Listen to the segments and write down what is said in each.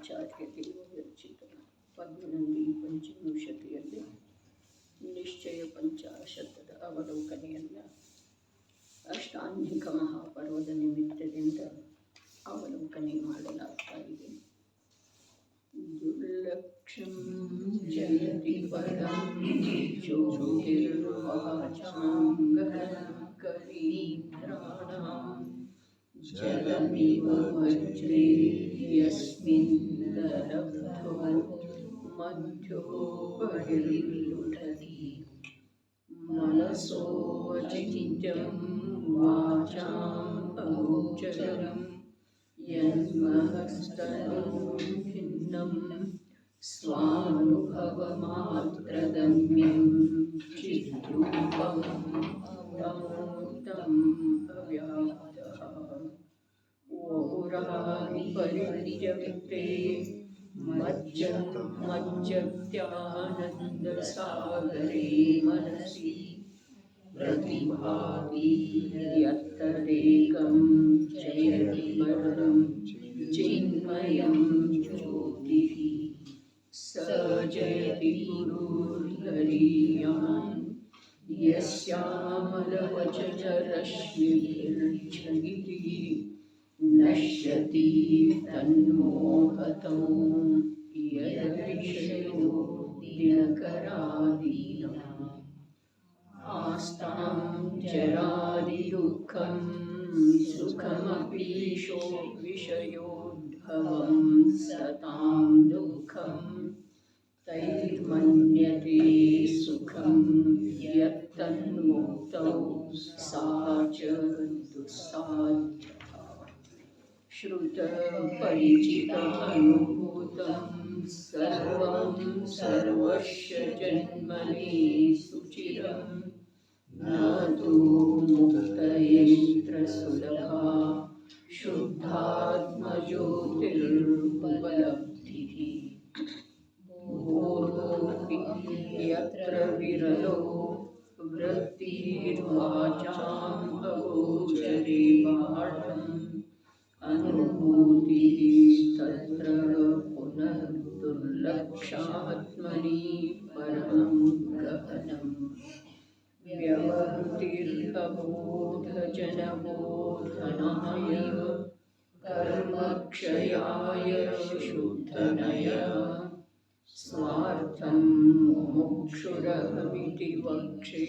ಆಚಾರ್ಯ ದೇವವಿರಚಿತ ಪದ್ಮನಂದಿ ಪಂಚವಿಂಶತಿಯಲ್ಲಿ ನಿಶ್ಚಯ ಪಂಚಾಶತದ ಅವಲೋಕನೆಯನ್ನು ಅಷ್ಟಾಂಗಿಕ ಮಹಾಪರ್ವದ ನಿಮಿತ್ತದಿಂದ ಅವಲೋಕನೆ ಮಾಡಲಾಗ್ತಾ ಇದೆ. ದುರ್ಲಕ್ಷಂ ಜಯತಿ ಪರಂ ಜ್ಯೋತಿರ್ವಾಚಾಂಗಕರೀಂದ್ರಾಣಾಂ ಜಲಮಿವ ವಜ್ರೇ ಯಸ್ಮಿನ್ ಲಬ್ಧೋ ಮಧ್ಯೋ ಬಹಿರ್ಲುಠತಿ ಮನಸೋ ಅಚಿತ್ಯಂ ವಾಚಾಂ ಅಗೋಚರಂ ಯನ್ಮಹಸ್ತನೋ ಭಿನ್ನಂ ಸ್ವಾನುಭವಮಾತ್ರದಮ್ಯಂ ಚಿದ್ರೂಪಂ ಅಮೂರ್ತಂ ಅವ್ಯಾಪ್ತಃ ಓರಾನಿ ಪರಿತ್ಯಕ್ತೆ ಮಜ್ಜತ್ಯಾನಂದಸಾಗರೇ ಮನಸಿ ಪ್ರತಿಭಾತಿ ಯತ್ತದೇಕಂ ಜಯತಿ ಪರಂ ಚಿನ್ಮಯಂ ಜ್ಯೋತಿಃ ಸ ಜಯತಿ ಗುರುರ್ಗರೀಯಾನ್ ಯಸ್ಯಾಮಲವಚನರಶ್ಮಿಭಿರ್ಜಗಿತಿ ನಶ್ಯತಿ ತನ್ಮೋಹತೋ ಯದೃಷಯೋ ದಿನಕರಾದೀನಃ ಆಸ್ತಾಂ ಜರಾದಿದುಃಖಂ ಸುಖಮಪೀಶೋ ವಿಷಯೋದ್ಭವಂ ಸತಾಂ ದುಃಖಂ ತೈರ್ಮನ್ಯತೆ ಸುಖಂ ಯತ್ತನ್ಮುಕ್ತೌ ಸಾ ಚ ದುಸ್ಸಾಧ್ಯಃ ಶ್ರುತಪರಿಚಿತಾನುಭೂತಂ ಸರ್ವಂ ಸರ್ವಸ್ಯ ಜನ್ಮನಿ ಸುಚಿರಂ ನ ತು ಮುಕ್ತಯೇತ್ರ ಸುಲಭಾ ಶುದ್ಧಾತ್ಮಜ್ಯೋತಿರುಪಲಬ್ಧಿಃ ಬೋಧೋಪಿ ಯತ್ರ ವಿರಲೋ ವೃತ್ತಿರ್ವಾಚಾಂ ಅಗೋಚರೇ ಬಾಢಂ ಅನುಭೂತಿಃ ತತ್ರ ಪುನಃ ದುರ್ಲಕ್ಷಾತ್ಮನಿ ಪರಮಂ ಗಹನಂ ವ್ಯವಹೃತಿರ್ಬೋಧಜನಬೋಧನಾಯ ಕರ್ಮಕ್ಷಯಾಯ ಶುದ್ಧನಯ ಸ್ವಾರ್ಥಂ ಮುಕ್ಷುರಹಮಿತಿ ವಕ್ಷೇ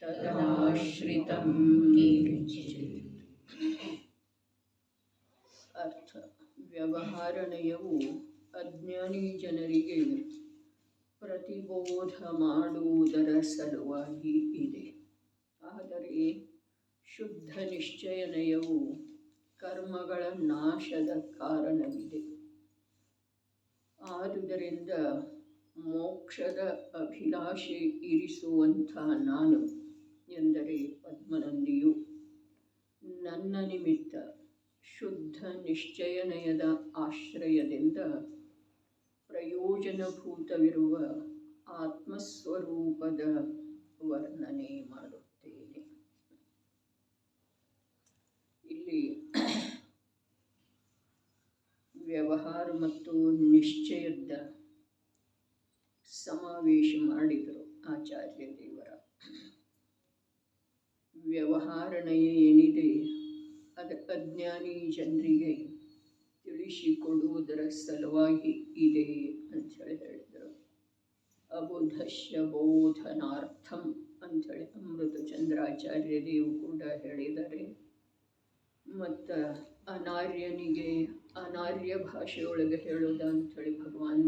ತದಾಶ್ರಿತಂ ಕಿಂಚಿತ್. ಅರ್ಥ: ವ್ಯವಹಾರಣಯವು ಅಜ್ಞಾನಿ ಜನರಿಗೆ ಪ್ರತಿಬೋಧ ಮಾಡುವುದರ ಸಲುವಾಗಿ ಇದೆ. ಆದರೆ ಶುದ್ಧ ನಿಶ್ಚಯನಯವು ಕರ್ಮಗಳ ನಾಶದ ಕಾರಣವಿದೆ. ಆದುದರಿಂದ ಮೋಕ್ಷದ ಅಭಿಲಾಷೆ ಇರಿಸುವಂಥ ನಾನು ಎಂದರೆ ಪದ್ಮನಂದಿಯು ನನ್ನ ನಿಮಿತ್ತ ಶುದ್ಧ ನಿಶ್ಚಯನಯದ ಆಶ್ರಯದಿಂದ ಪ್ರಯೋಜನಭೂತವಿರುವ ಆತ್ಮಸ್ವರೂಪದ ವರ್ಣನೆ ಮಾಡುತ್ತೇನೆ. ಇಲ್ಲಿ ವ್ಯವಹಾರ ಮತ್ತು ನಿಶ್ಚಯದ ಸಮಾವೇಶ ಮಾಡಿದರು ಆಚಾರ್ಯ ದೇವರ. ವ್ಯವಹಾರಣೆಯ ಏನಿದೆ ಅದು ಅಜ್ಞಾನಿ ಜನರಿಗೆ ತಿಳಿಸಿಕೊಡುವುದರ ಸಲುವಾಗಿ ಇದೆ ಅಂಥೇಳಿ ಹೇಳಿದರು. ಅಬುಧಶ್ಯ ಬೋಧನಾರ್ಥಂ ಅಂಥೇಳಿ ಅಮೃತಚಂದ್ರಾಚಾರ್ಯ ದೇವು ಕೂಡ ಹೇಳಿದ್ದಾರೆ. ಮತ್ತು ಅನಾರ್ಯನಿಗೆ ಅನಾರ್ಯ ಭಾಷೆಯೊಳಗೆ ಹೇಳೋದ ಅಂಥೇಳಿ ಭಗವಾನ್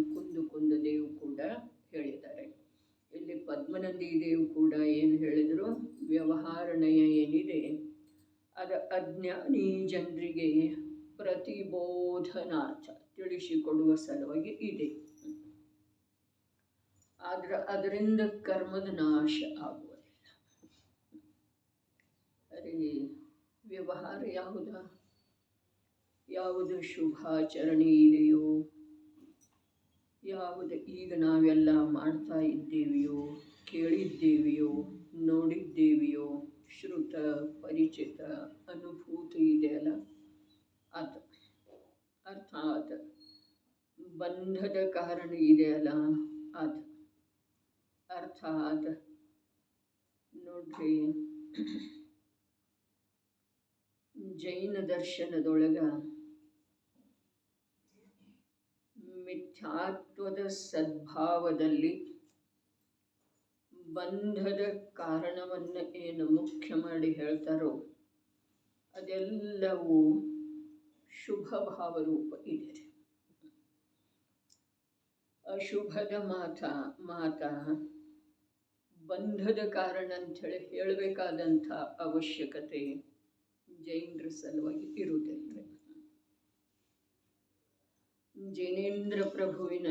ಕುಂದ ದೇವು ಕೂಡ ಹೇಳಿದ್ದಾರೆ. ಇಲ್ಲಿ ಪದ್ಮನಂದಿ ದೇವು ಕೂಡ ಏನು ಹೇಳಿದರು, ವ್ಯವಹಾರಣೆಯ ಏನಿದೆ ಅದು ಅಜ್ಞಾನಿ ಜನರಿಗೆ ಪ್ರತಿಬೋಧನಾರ್ಥ ತಿಳಿಸಿಕೊಡುವ ಸಲುವಾಗಿ ಇದೆ. ಆದ್ರೆ ಅದರಿಂದ ಕರ್ಮದ ನಾಶ ಆಗುವುದಿಲ್ಲ. ಅರೆ ವ್ಯವಹಾರ ಯಾವುದು ಶುಭಾಚರಣೆ ಇದೆಯೋ, ಯಾವುದು ಈಗ ನಾವೆಲ್ಲ ಮಾಡ್ತಾ ಇದ್ದೇವೆಯೋ, ಕೇಳಿದ್ದೇವೆಯೋ, ನೋಡಿದ್ದೇವೆಯೋ, ಶ್ರುತ ಪರಿಚಿತ ಅನುಭೂತಿ ಇದೆಯಲ್ಲ ಅದು. ಅರ್ಥಾತ್ ಬಂಧದ ಕಾರಣ ಇದೆಯಲ್ಲ ಅದು. ಅರ್ಥಾತ್ ನೋಡ್ರಿ, ಜೈನ ದರ್ಶನದೊಳಗ ಮಿಥ್ಯಾತ್ವದ ಸದ್ಭಾವದಲ್ಲಿ ಬಂಧದ ಕಾರಣವನ್ನು ಏನು ಮುಖ್ಯ ಮಾಡಿ ಹೇಳ್ತಾರೋ ಅದೆಲ್ಲವೂ ಶುಭ ಭಾವರೂಪ ಇದೆ. ಅಶುಭದ ಮಾತ ಬಂಧದ ಕಾರಣ ಅಂಥೇಳಿ ಹೇಳಬೇಕಾದಂಥ ಅವಶ್ಯಕತೆ ಜೈನರ ಸಲುವಾಗಿ ಇರುವುದಿಲ್ಲ. ಜಿನೇಂದ್ರ ಪ್ರಭುವಿನ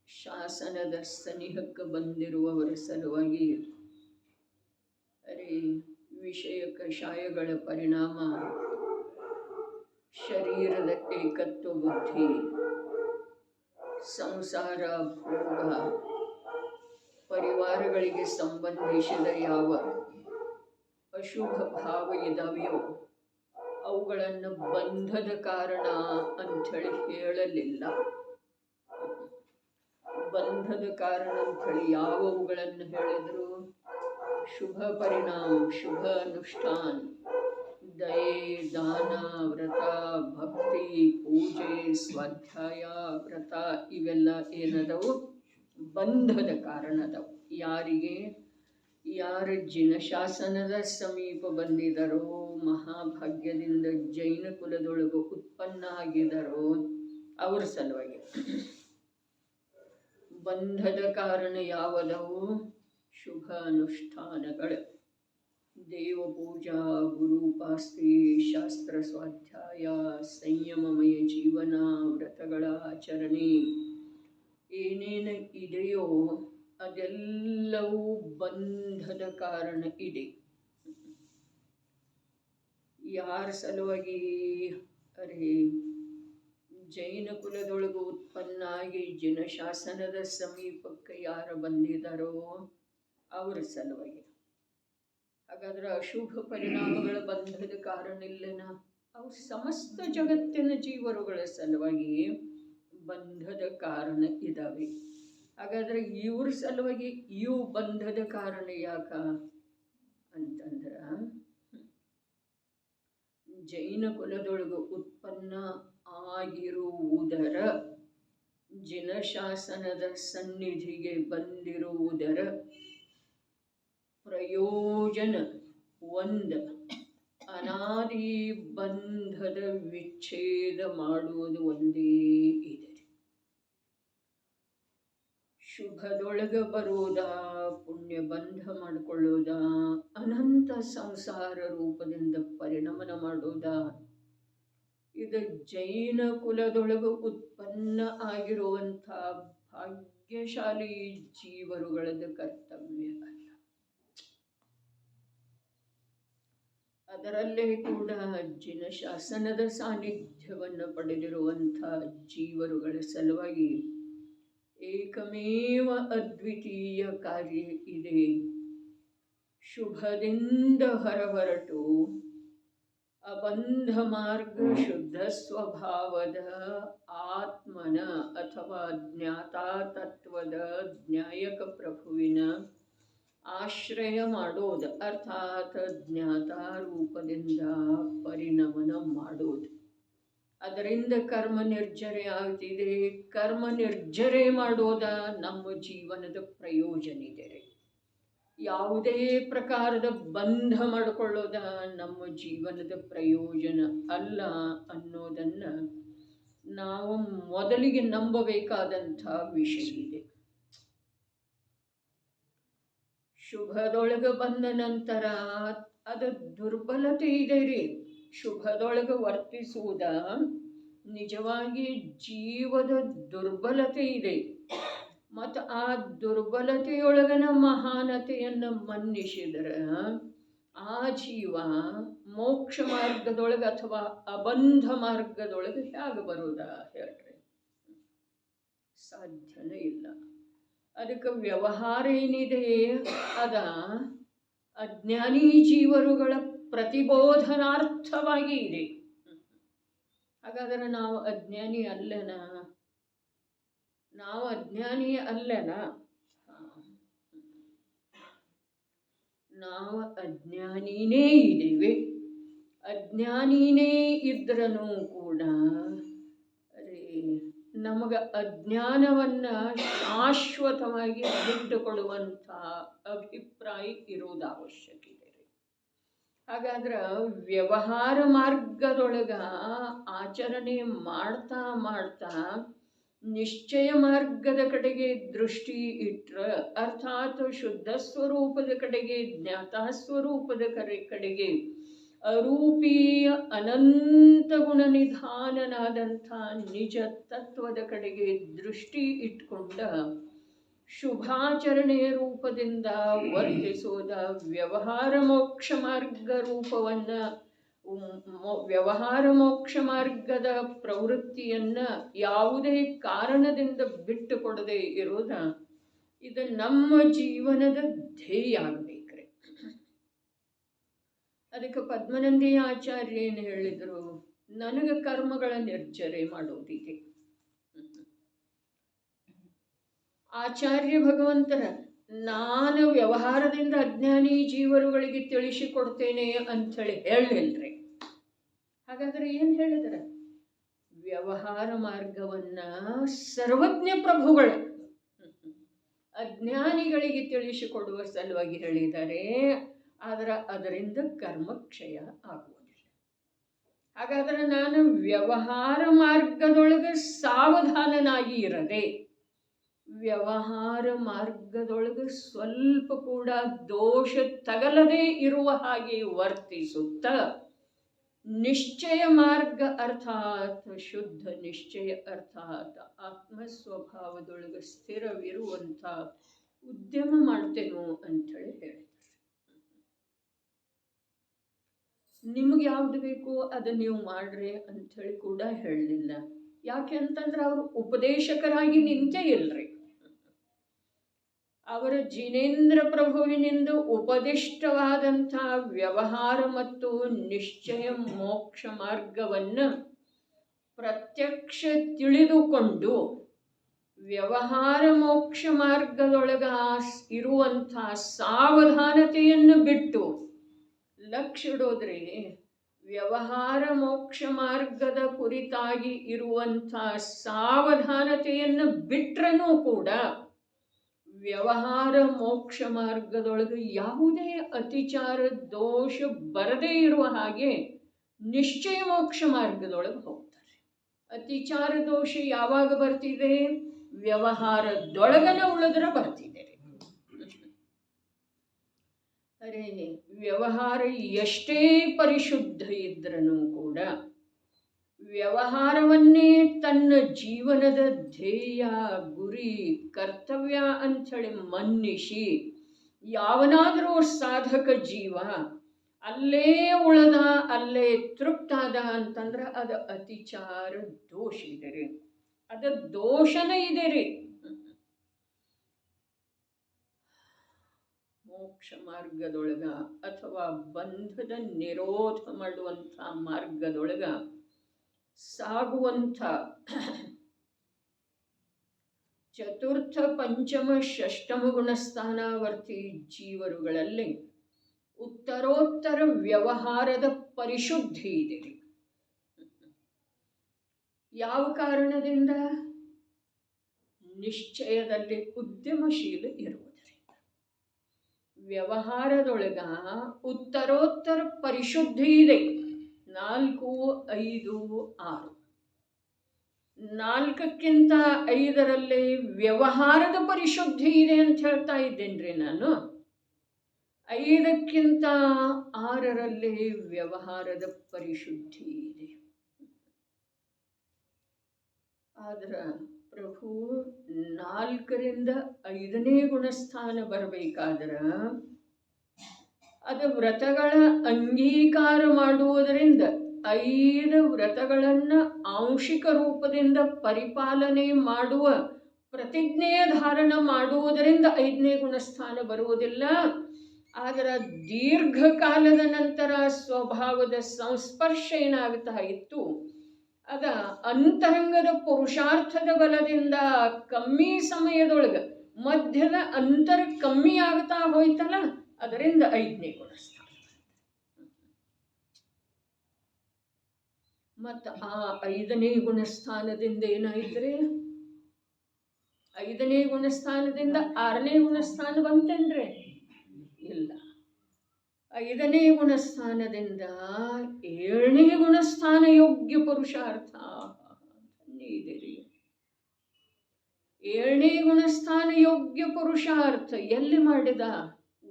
ಶಾಸನದ ಸನಿಹಕ್ಕೆ ಬಂದಿರುವವರ ಸಲುವಾಗಿ ವಿಷಯ ಕಷಾಯಗಳ ಪರಿಣಾಮ ಶರೀರದ ಏಕತ್ವ ಬುದ್ಧಿ, ಸಂಸಾರ, ಭೋಗ, ಪರಿವಾರಗಳಿಗೆ ಸಂಬಂಧಿಸಿದ ಯಾವ ಅಶುಭ ಭಾವ ಇದಾವೆಯೋ ಅವುಗಳನ್ನು ಬಂಧದ ಕಾರಣ ಅಂಥೇಳಿ ಹೇಳಲಿಲ್ಲ. ಬಂಧದ ಕಾರಣ ಅಂಥೇಳಿ ಯಾವುಗಳನ್ನು ಹೇಳಿದ್ರು? ಶುಭ ಪರಿಣಾಮ, ಶುಭ ಅನುಷ್ಠಾನ, ದಯೆ, ದಾನ, ವ್ರತ, ಭಕ್ತಿ, ಪೂಜೆ, ಸ್ವಾಧ್ಯಾಯ, ವ್ರತ ಇವೆಲ್ಲ ಏನದವು? ಬಂಧದ ಕಾರಣ ಅದಾವು. ಯಾರಿಗೆ? ಯಾರು ಜಿನಶಾಸನದ ಸಮೀಪ ಬಂದಿದ್ದಾರೋ, ಮಹಾಭಾಗ್ಯದಿಂದ ಜೈನ ಕುಲದೊಳಗೆ ಉತ್ಪನ್ನ ಆಗಿದ್ದಾರೋ ಅವ್ರ ಸಲುವಾಗಿ. ಬಂಧದ ಕಾರಣ ಯಾವುದವು? ಶುಭ ಅನುಷ್ಠಾನಗಳು, ದೇವ ಪೂಜಾ, ಗುರುಪಾಸ್ತಿ, ಶಾಸ್ತ್ರ ಸ್ವಾಧ್ಯಾಯ, ಸಂಯಮಮಯ ಜೀವನ, ವ್ರತಗಳ ಆಚರಣೆ, ಏನೇನು ಇದೆಯೋ ಅದೆಲ್ಲವೂ ಬಂಧದ ಕಾರಣ ಇದೆ. ಯಾರ ಸಲುವಾಗಿ? ಜೈನ ಕುಲದೊಳಗೆ ಉತ್ಪನ್ನ ಆಗಿ ಜಿನಶಾಸನದ ಸಮೀಪಕ್ಕೆ ಯಾರು ಬಂದಿದ್ದಾರೋ ಅವರ ಸಲುವಾಗಿ. ಹಾಗಾದ್ರೆ ಅಶುಭ ಪರಿಣಾಮಗಳ ಬಂಧದ ಕಾರಣ ಇಲ್ಲೇನಾ? ಅವು ಸಮಸ್ತ ಜಗತ್ತಿನ ಜೀವರುಗಳ ಸಲುವಾಗಿ ಬಂಧದ ಕಾರಣ ಇದ್ದಾವೆ. ಹಾಗಾದ್ರೆ ಇವ್ರ ಸಲುವಾಗಿ ಇವು ಬಂಧದ ಕಾರಣ ಯಾಕ ಅಂತಂದ್ರ, ಜೈನ ಕುಲದೊಳಗೆ ಉತ್ಪನ್ನ ಆಗಿರುವುದರ, ಜಿನಶಾಸನದ ಸನ್ನಿಧಿಗೆ ಬಂದಿರುವುದರ ಪ್ರಯೋಜನ ಒಂದು, ಅನಾದಿ ಬಂಧದ ವಿಚ್ಛೇದ ಮಾಡುವುದು ಒಂದೇ ಇದೆ. ಶುಭದೊಳಗೆ ಬರೋದ, ಪುಣ್ಯ ಬಂಧ ಮಾಡಿಕೊಳ್ಳೋದ, ಅನಂತ ಸಂಸಾರ ರೂಪದಿಂದ ಪರಿಣಮನ ಮಾಡೋದ, ಇದು ಜೈನ ಕುಲದೊಳಗೆ ಉತ್ಪನ್ನ ಆಗಿರುವಂಥ ಭಾಗ್ಯಶಾಲಿ ಜೀವರುಗಳದ ಕರ್ತವ್ಯ ಅಲ್ಲ. ಅದರಲ್ಲೇ ಕೂಡ ಜಿನಶಾಸನದ ಸಾನ್ನಿಧ್ಯವನ್ನು ಪಡೆದಿರುವಂಥ ಜೀವರುಗಳ ಸಲುವಾಗಿ ಏಕಮೇವ ಅದ್ವಿತೀಯ ಕಾರ್ಯ ಇದೆ. ಶುಭದಿಂದ ಹೊರಹೊರಟು ಅಬಂಧ ಮಾರ್ಗ ಶುದ್ಧ ಸ್ವಭಾವದ ಆತ್ಮನ ಅಥವಾ ಜ್ಞಾತಾ ತತ್ವದ ಜ್ಞಾಯಕ ಪ್ರಭುವಿನ ಆಶ್ರಯ ಮಾಡೋದು, ಅರ್ಥಾತ್ ಜ್ಞಾತಾ ರೂಪದಿಂದ ಪರಿಣಮನ ಮಾಡೋದು. ಅದರಿಂದ ಕರ್ಮ ನಿರ್ಜರೆ ಆಗ್ತಿದೆ. ಕರ್ಮ ನಿರ್ಜರೆ ಮಾಡೋದ ನಮ್ಮ ಜೀವನದ ಪ್ರಯೋಜನ ಇದೆ. ಯಾವುದೇ ಪ್ರಕಾರದ ಬಂಧ ಮಾಡಿಕೊಳ್ಳೋದ ನಮ್ಮ ಜೀವನದ ಪ್ರಯೋಜನ ಅಲ್ಲ ಅನ್ನೋದನ್ನು ನಾವು ಮೊದಲಿಗೆ ನಂಬಬೇಕಾದಂಥ ವಿಷಯ ಇದೆ. ಶುಭದೊಳಗೆ ಬಂದ ನಂತರ ಅದು ದುರ್ಬಲತೆ ಇದೆ ರೀ. ಶುಭದೊಳಗೆ ವರ್ತಿಸುವುದ ನಿಜವಾಗಿ ಜೀವದ ದುರ್ಬಲತೆ ಇದೆ. ಮತ್ತು ಆ ದುರ್ಬಲತೆಯೊಳಗನ ಮಹಾನತೆಯನ್ನು ಮನ್ನಿಸಿದರೆ ಆ ಜೀವ ಮೋಕ್ಷ ಮಾರ್ಗದೊಳಗೆ ಅಥವಾ ಅಬಂಧ ಮಾರ್ಗದೊಳಗೆ ಹೇಗೆ ಬರೋದ ಹೇಳ್ರಿ? ಸಾಧ್ಯನೇ ಇಲ್ಲ. ಅದಕ್ಕೆ ವ್ಯವಹಾರ ಏನಿದೆ ಅದ ಅಜ್ಞಾನಿ ಜೀವರುಗಳ ಪ್ರತಿಬೋಧನಾರ್ಥವಾಗಿ ಇದೆ. ಹಾಗಾದರೆ ನಾವು ಅಜ್ಞಾನಿ ಅಲ್ಲನ? ನಾವು ಅಜ್ಞಾನಿ ಅಲ್ಲನ, ನಾವು ಅಜ್ಞಾನಿನೇ ಇದ್ದೇವೆ. ಅಜ್ಞಾನಿನೇ ಇದ್ರೂ ಕೂಡ ನಮಗೆ ಅಜ್ಞಾನವನ್ನು ಶಾಶ್ವತವಾಗಿ ಬಿಟ್ಟುಕೊಡುವಂಥ ಅಭಿಪ್ರಾಯ ಇರುವುದು ಅವಶ್ಯಕ ಇದೆ. ಹಾಗಾದ್ರೆ ವ್ಯವಹಾರ ಮಾರ್ಗದೊಳಗ ಆಚರಣೆ ಮಾಡ್ತಾ ಮಾಡ್ತಾ ನಿಶ್ಚಯ ಮಾರ್ಗದ ಕಡೆಗೆ ದೃಷ್ಟಿ ಇಟ್ಟರೆ, ಅರ್ಥಾತ್ ಶುದ್ಧ ಸ್ವರೂಪದ ಕಡೆಗೆ, ಜ್ಞಾತ ಸ್ವರೂಪದ ಕಡೆಗೆ, ಅರೂಪೀಯ ಅನಂತ ಗುಣ ನಿಧಾನನಾದಂಥ ನಿಜ ತತ್ವದ ಕಡೆಗೆ ದೃಷ್ಟಿ ಇಟ್ಕೊಂಡ ಶುಭಾಚರಣೆಯ ರೂಪದಿಂದ ವರ್ತಿಸೋದ ವ್ಯವಹಾರ ಮೋಕ್ಷ ಮಾರ್ಗ ರೂಪವನ್ನು, ವ್ಯವಹಾರ ಮೋಕ್ಷ ಮಾರ್ಗದ ಪ್ರವೃತ್ತಿಯನ್ನು ಯಾವುದೇ ಕಾರಣದಿಂದ ಬಿಟ್ಟುಕೊಡದೆ ಇರೋದ, ಇದು ನಮ್ಮ ಜೀವನದ ಧ್ಯೇಯ ಆಗಬೇಕ್ರಿ. ಅದಕ್ಕೆ ಪದ್ಮನಂದಿ ಆಚಾರ್ಯ ಏನು ಹೇಳಿದರು, ನನಗೆ ಕರ್ಮಗಳ ನಿರ್ಜರೆ ಮಾಡೋದಿದೆ. ಆಚಾರ್ಯ ಭಗವಂತರ ನಾನು ವ್ಯವಹಾರದಿಂದ ಅಜ್ಞಾನಿ ಜೀವರುಗಳಿಗೆ ತಿಳಿಸಿಕೊಡ್ತೇನೆ ಅಂಥೇಳಿ ಹೇಳಿಲ್ರಿ. ಹಾಗಾದ್ರೆ ಏನು ಹೇಳಿದಾರೆ? ವ್ಯವಹಾರ ಮಾರ್ಗವನ್ನ ಸರ್ವಜ್ಞ ಪ್ರಭುಗಳ ಅಜ್ಞಾನಿಗಳಿಗೆ ತಿಳಿಸಿಕೊಡುವ ಸಲುವಾಗಿ ಹೇಳಿದ್ದಾರೆ. ಆದರೆ ಅದರಿಂದ ಕರ್ಮಕ್ಷಯ ಆಗುವುದಿಲ್ಲ. ಹಾಗಾದರೆ ನಾನು ವ್ಯವಹಾರ ಮಾರ್ಗದೊಳಗೆ ಸಾವಧಾನನಾಗಿ ಇರದೆ, ವ್ಯವಹಾರ ಮಾರ್ಗದೊಳಗೆ ಸ್ವಲ್ಪ ಕೂಡ ದೋಷ ತಗಲದೇ ಇರುವ ಹಾಗೆ ವರ್ತಿಸುತ್ತ ನಿಶ್ಚಯ ಮಾರ್ಗ ಅರ್ಥಾತ್ ಶುದ್ಧ ನಿಶ್ಚಯ ಅರ್ಥಾತ್ ಆತ್ಮಸ್ವಭಾವದೊಳಗೆ ಸ್ಥಿರವಿರುವಂಥ ಉದ್ಯಮ ಮಾಡ್ತೇನೋ ಅಂಥೇಳಿ ಹೇಳಿದ್ದಾರೆ. ನಿಮಗೆ ಯಾವ್ದು ಬೇಕೋ ಅದನ್ನು ನೀವು ಮಾಡ್ರಿ ಅಂಥೇಳಿ ಕೂಡ ಹೇಳಲಿಲ್ಲ. ಯಾಕೆ ಅಂತಂದ್ರೆ ಅವರು ಉಪದೇಶಕರಾಗಿ ನಿಂತೇ ಇಲ್ರಿ. ಅವರ ಜಿನೇಂದ್ರ ಪ್ರಭುವಿನಿಂದ ಉಪದಿಷ್ಟವಾದಂಥ ವ್ಯವಹಾರ ಮತ್ತು ನಿಶ್ಚಯ ಮೋಕ್ಷ ಮಾರ್ಗವನ್ನು ಪ್ರತ್ಯಕ್ಷ ತಿಳಿದುಕೊಂಡು ವ್ಯವಹಾರ ಮೋಕ್ಷ ಮಾರ್ಗದೊಳಗ ಇರುವಂಥ ಸಾವಧಾನತೆಯನ್ನು ಬಿಟ್ಟು ಲಕ್ಷಿಡೋದ್ರೆ ವ್ಯವಹಾರ ಮೋಕ್ಷ ಮಾರ್ಗದ ಕುರಿತಾಗಿ ಇರುವಂಥ ಸಾವಧಾನತೆಯನ್ನು ಬಿಟ್ರೂ ಕೂಡ ವ್ಯವಹಾರ ಮೋಕ್ಷ ಮಾರ್ಗದೊಳಗೆ ಯಾವುದೇ ಅತಿಚಾರ ದೋಷ ಬರದೇ ಇರುವ ಹಾಗೆ ನಿಶ್ಚಯ ಮೋಕ್ಷ ಮಾರ್ಗದೊಳಗೆ ಹೋಗ್ತಾರೆ. ಅತಿಚಾರ ದೋಷ ಯಾವಾಗ ಬರ್ತಿದೆ? ವ್ಯವಹಾರದೊಳಗನ ಉಳಿದ್ರೆ ಬರ್ತಿದೆ. ಅರೆ, ವ್ಯವಹಾರ ಎಷ್ಟೇ ಪರಿಶುದ್ಧ ಇದ್ರೂ ಕೂಡ ವ್ಯವಹಾರವನ್ನೇ ತನ್ನ ಜೀವನದ ಧ್ಯೇಯ, ಗುರಿ, ಕರ್ತವ್ಯ ಅಂಥೇಳಿ ಮನ್ನಿಸಿ ಯಾವನಾದರೂ ಸಾಧಕ ಜೀವ ಅಲ್ಲೇ ಉಳದ, ಅಲ್ಲೇ ತೃಪ್ತಾದ ಅಂತಂದ್ರೆ ಅದು ಅತಿಚಾರ ದೋಷ ಇದೆ ರೀ. ಅದು ದೋಷನ ಇದೆ ರೀ. ಮೋಕ್ಷ ಮಾರ್ಗದೊಳಗ ಅಥವಾ ಬಂಧದ ನಿರೋಧ ಮಾಡುವಂಥ ಮಾರ್ಗದೊಳಗ ಸಾಗುವಂಥ ಚತುರ್ಥ ಪಂಚಮ ಷಷ್ಟಮ ಗುಣಸ್ಥಾನಾವರ್ತಿ ಜೀವರುಗಳಲ್ಲಿ ಉತ್ತರೋತ್ತರ ವ್ಯವಹಾರದ ಪರಿಶುದ್ಧಿ ಇದೆ. ಯಾವ ಕಾರಣದಿಂದ? ನಿಶ್ಚಯದಲ್ಲಿ ಉದ್ಯಮಶೀಲ ಇರುವುದರಿಂದ. ವ್ಯವಹಾರದೊಳಗ ಉತ್ತರೋತ್ತರ ಪರಿಶುದ್ಧಿ ಇದೆ. 4, 5, 6. 4ಕ್ಕಿಂತ 5ರಲ್ಲಿ ವ್ಯವಹಾರದ ಪರಿಶುದ್ಧಿ ಇದೆ ಅಂತ ಹೇಳ್ತಾ ಇದ್ದೇನ್ರಿ ನಾನು. 5ಕ್ಕಿಂತ 6ರಲ್ಲಿ ವ್ಯವಹಾರದ ಪರಿಶುದ್ಧಿ ಇದೆ. ಆದ್ರೆ ಪ್ರಭು 4ರಿಂದ 5ನೇ ಗುಣಸ್ಥಾನ ಬರಬೇಕಾದ್ರೆ ಅದು ವ್ರತಗಳ ಅಂಗೀಕಾರ ಮಾಡುವುದರಿಂದ, 5 ವ್ರತಗಳನ್ನು ಆಂಶಿಕ ರೂಪದಿಂದ ಪರಿಪಾಲನೆ ಮಾಡುವ ಪ್ರತಿಜ್ಞೆಯ ಧಾರಣ ಮಾಡುವುದರಿಂದ 5ನೇ ಗುಣಸ್ಥಾನ ಬರುವುದಿಲ್ಲ. ಆದರೆ ದೀರ್ಘಕಾಲದ ನಂತರ ಸ್ವಭಾವದ ಸಂಸ್ಪರ್ಶ ಏನಾಗ್ತಾ ಇತ್ತು, ಅದ ಅಂತರಂಗದ ಪುರುಷಾರ್ಥದ ಬಲದಿಂದ ಕಮ್ಮಿ ಸಮಯದೊಳಗೆ ಮಧ್ಯದ ಅಂತರ ಕಮ್ಮಿ ಆಗ್ತಾ ಹೋಯ್ತಲ್ಲ, ಅದರಿಂದ 5ನೇ ಗುಣಸ್ಥಾನ. ಮತ್ತು ಆ 5ನೇ ಗುಣಸ್ಥಾನದಿಂದ ಏನಾಯ್ತ್ರಿ? 5ನೇ ಗುಣಸ್ಥಾನದಿಂದ 6ನೇ ಗುಣಸ್ಥಾನ ಬಂತೇನ್ರಿ? ಇಲ್ಲ. 5ನೇ ಗುಣಸ್ಥಾನದಿಂದ 7ನೇ ಗುಣಸ್ಥಾನ ಯೋಗ್ಯ ಪುರುಷಾರ್ಥ. ಇದೀರಿ 7ನೇ ಗುಣಸ್ಥಾನ ಯೋಗ್ಯ ಪುರುಷಾರ್ಥ ಎಲ್ಲಿ ಮಾಡಿದ?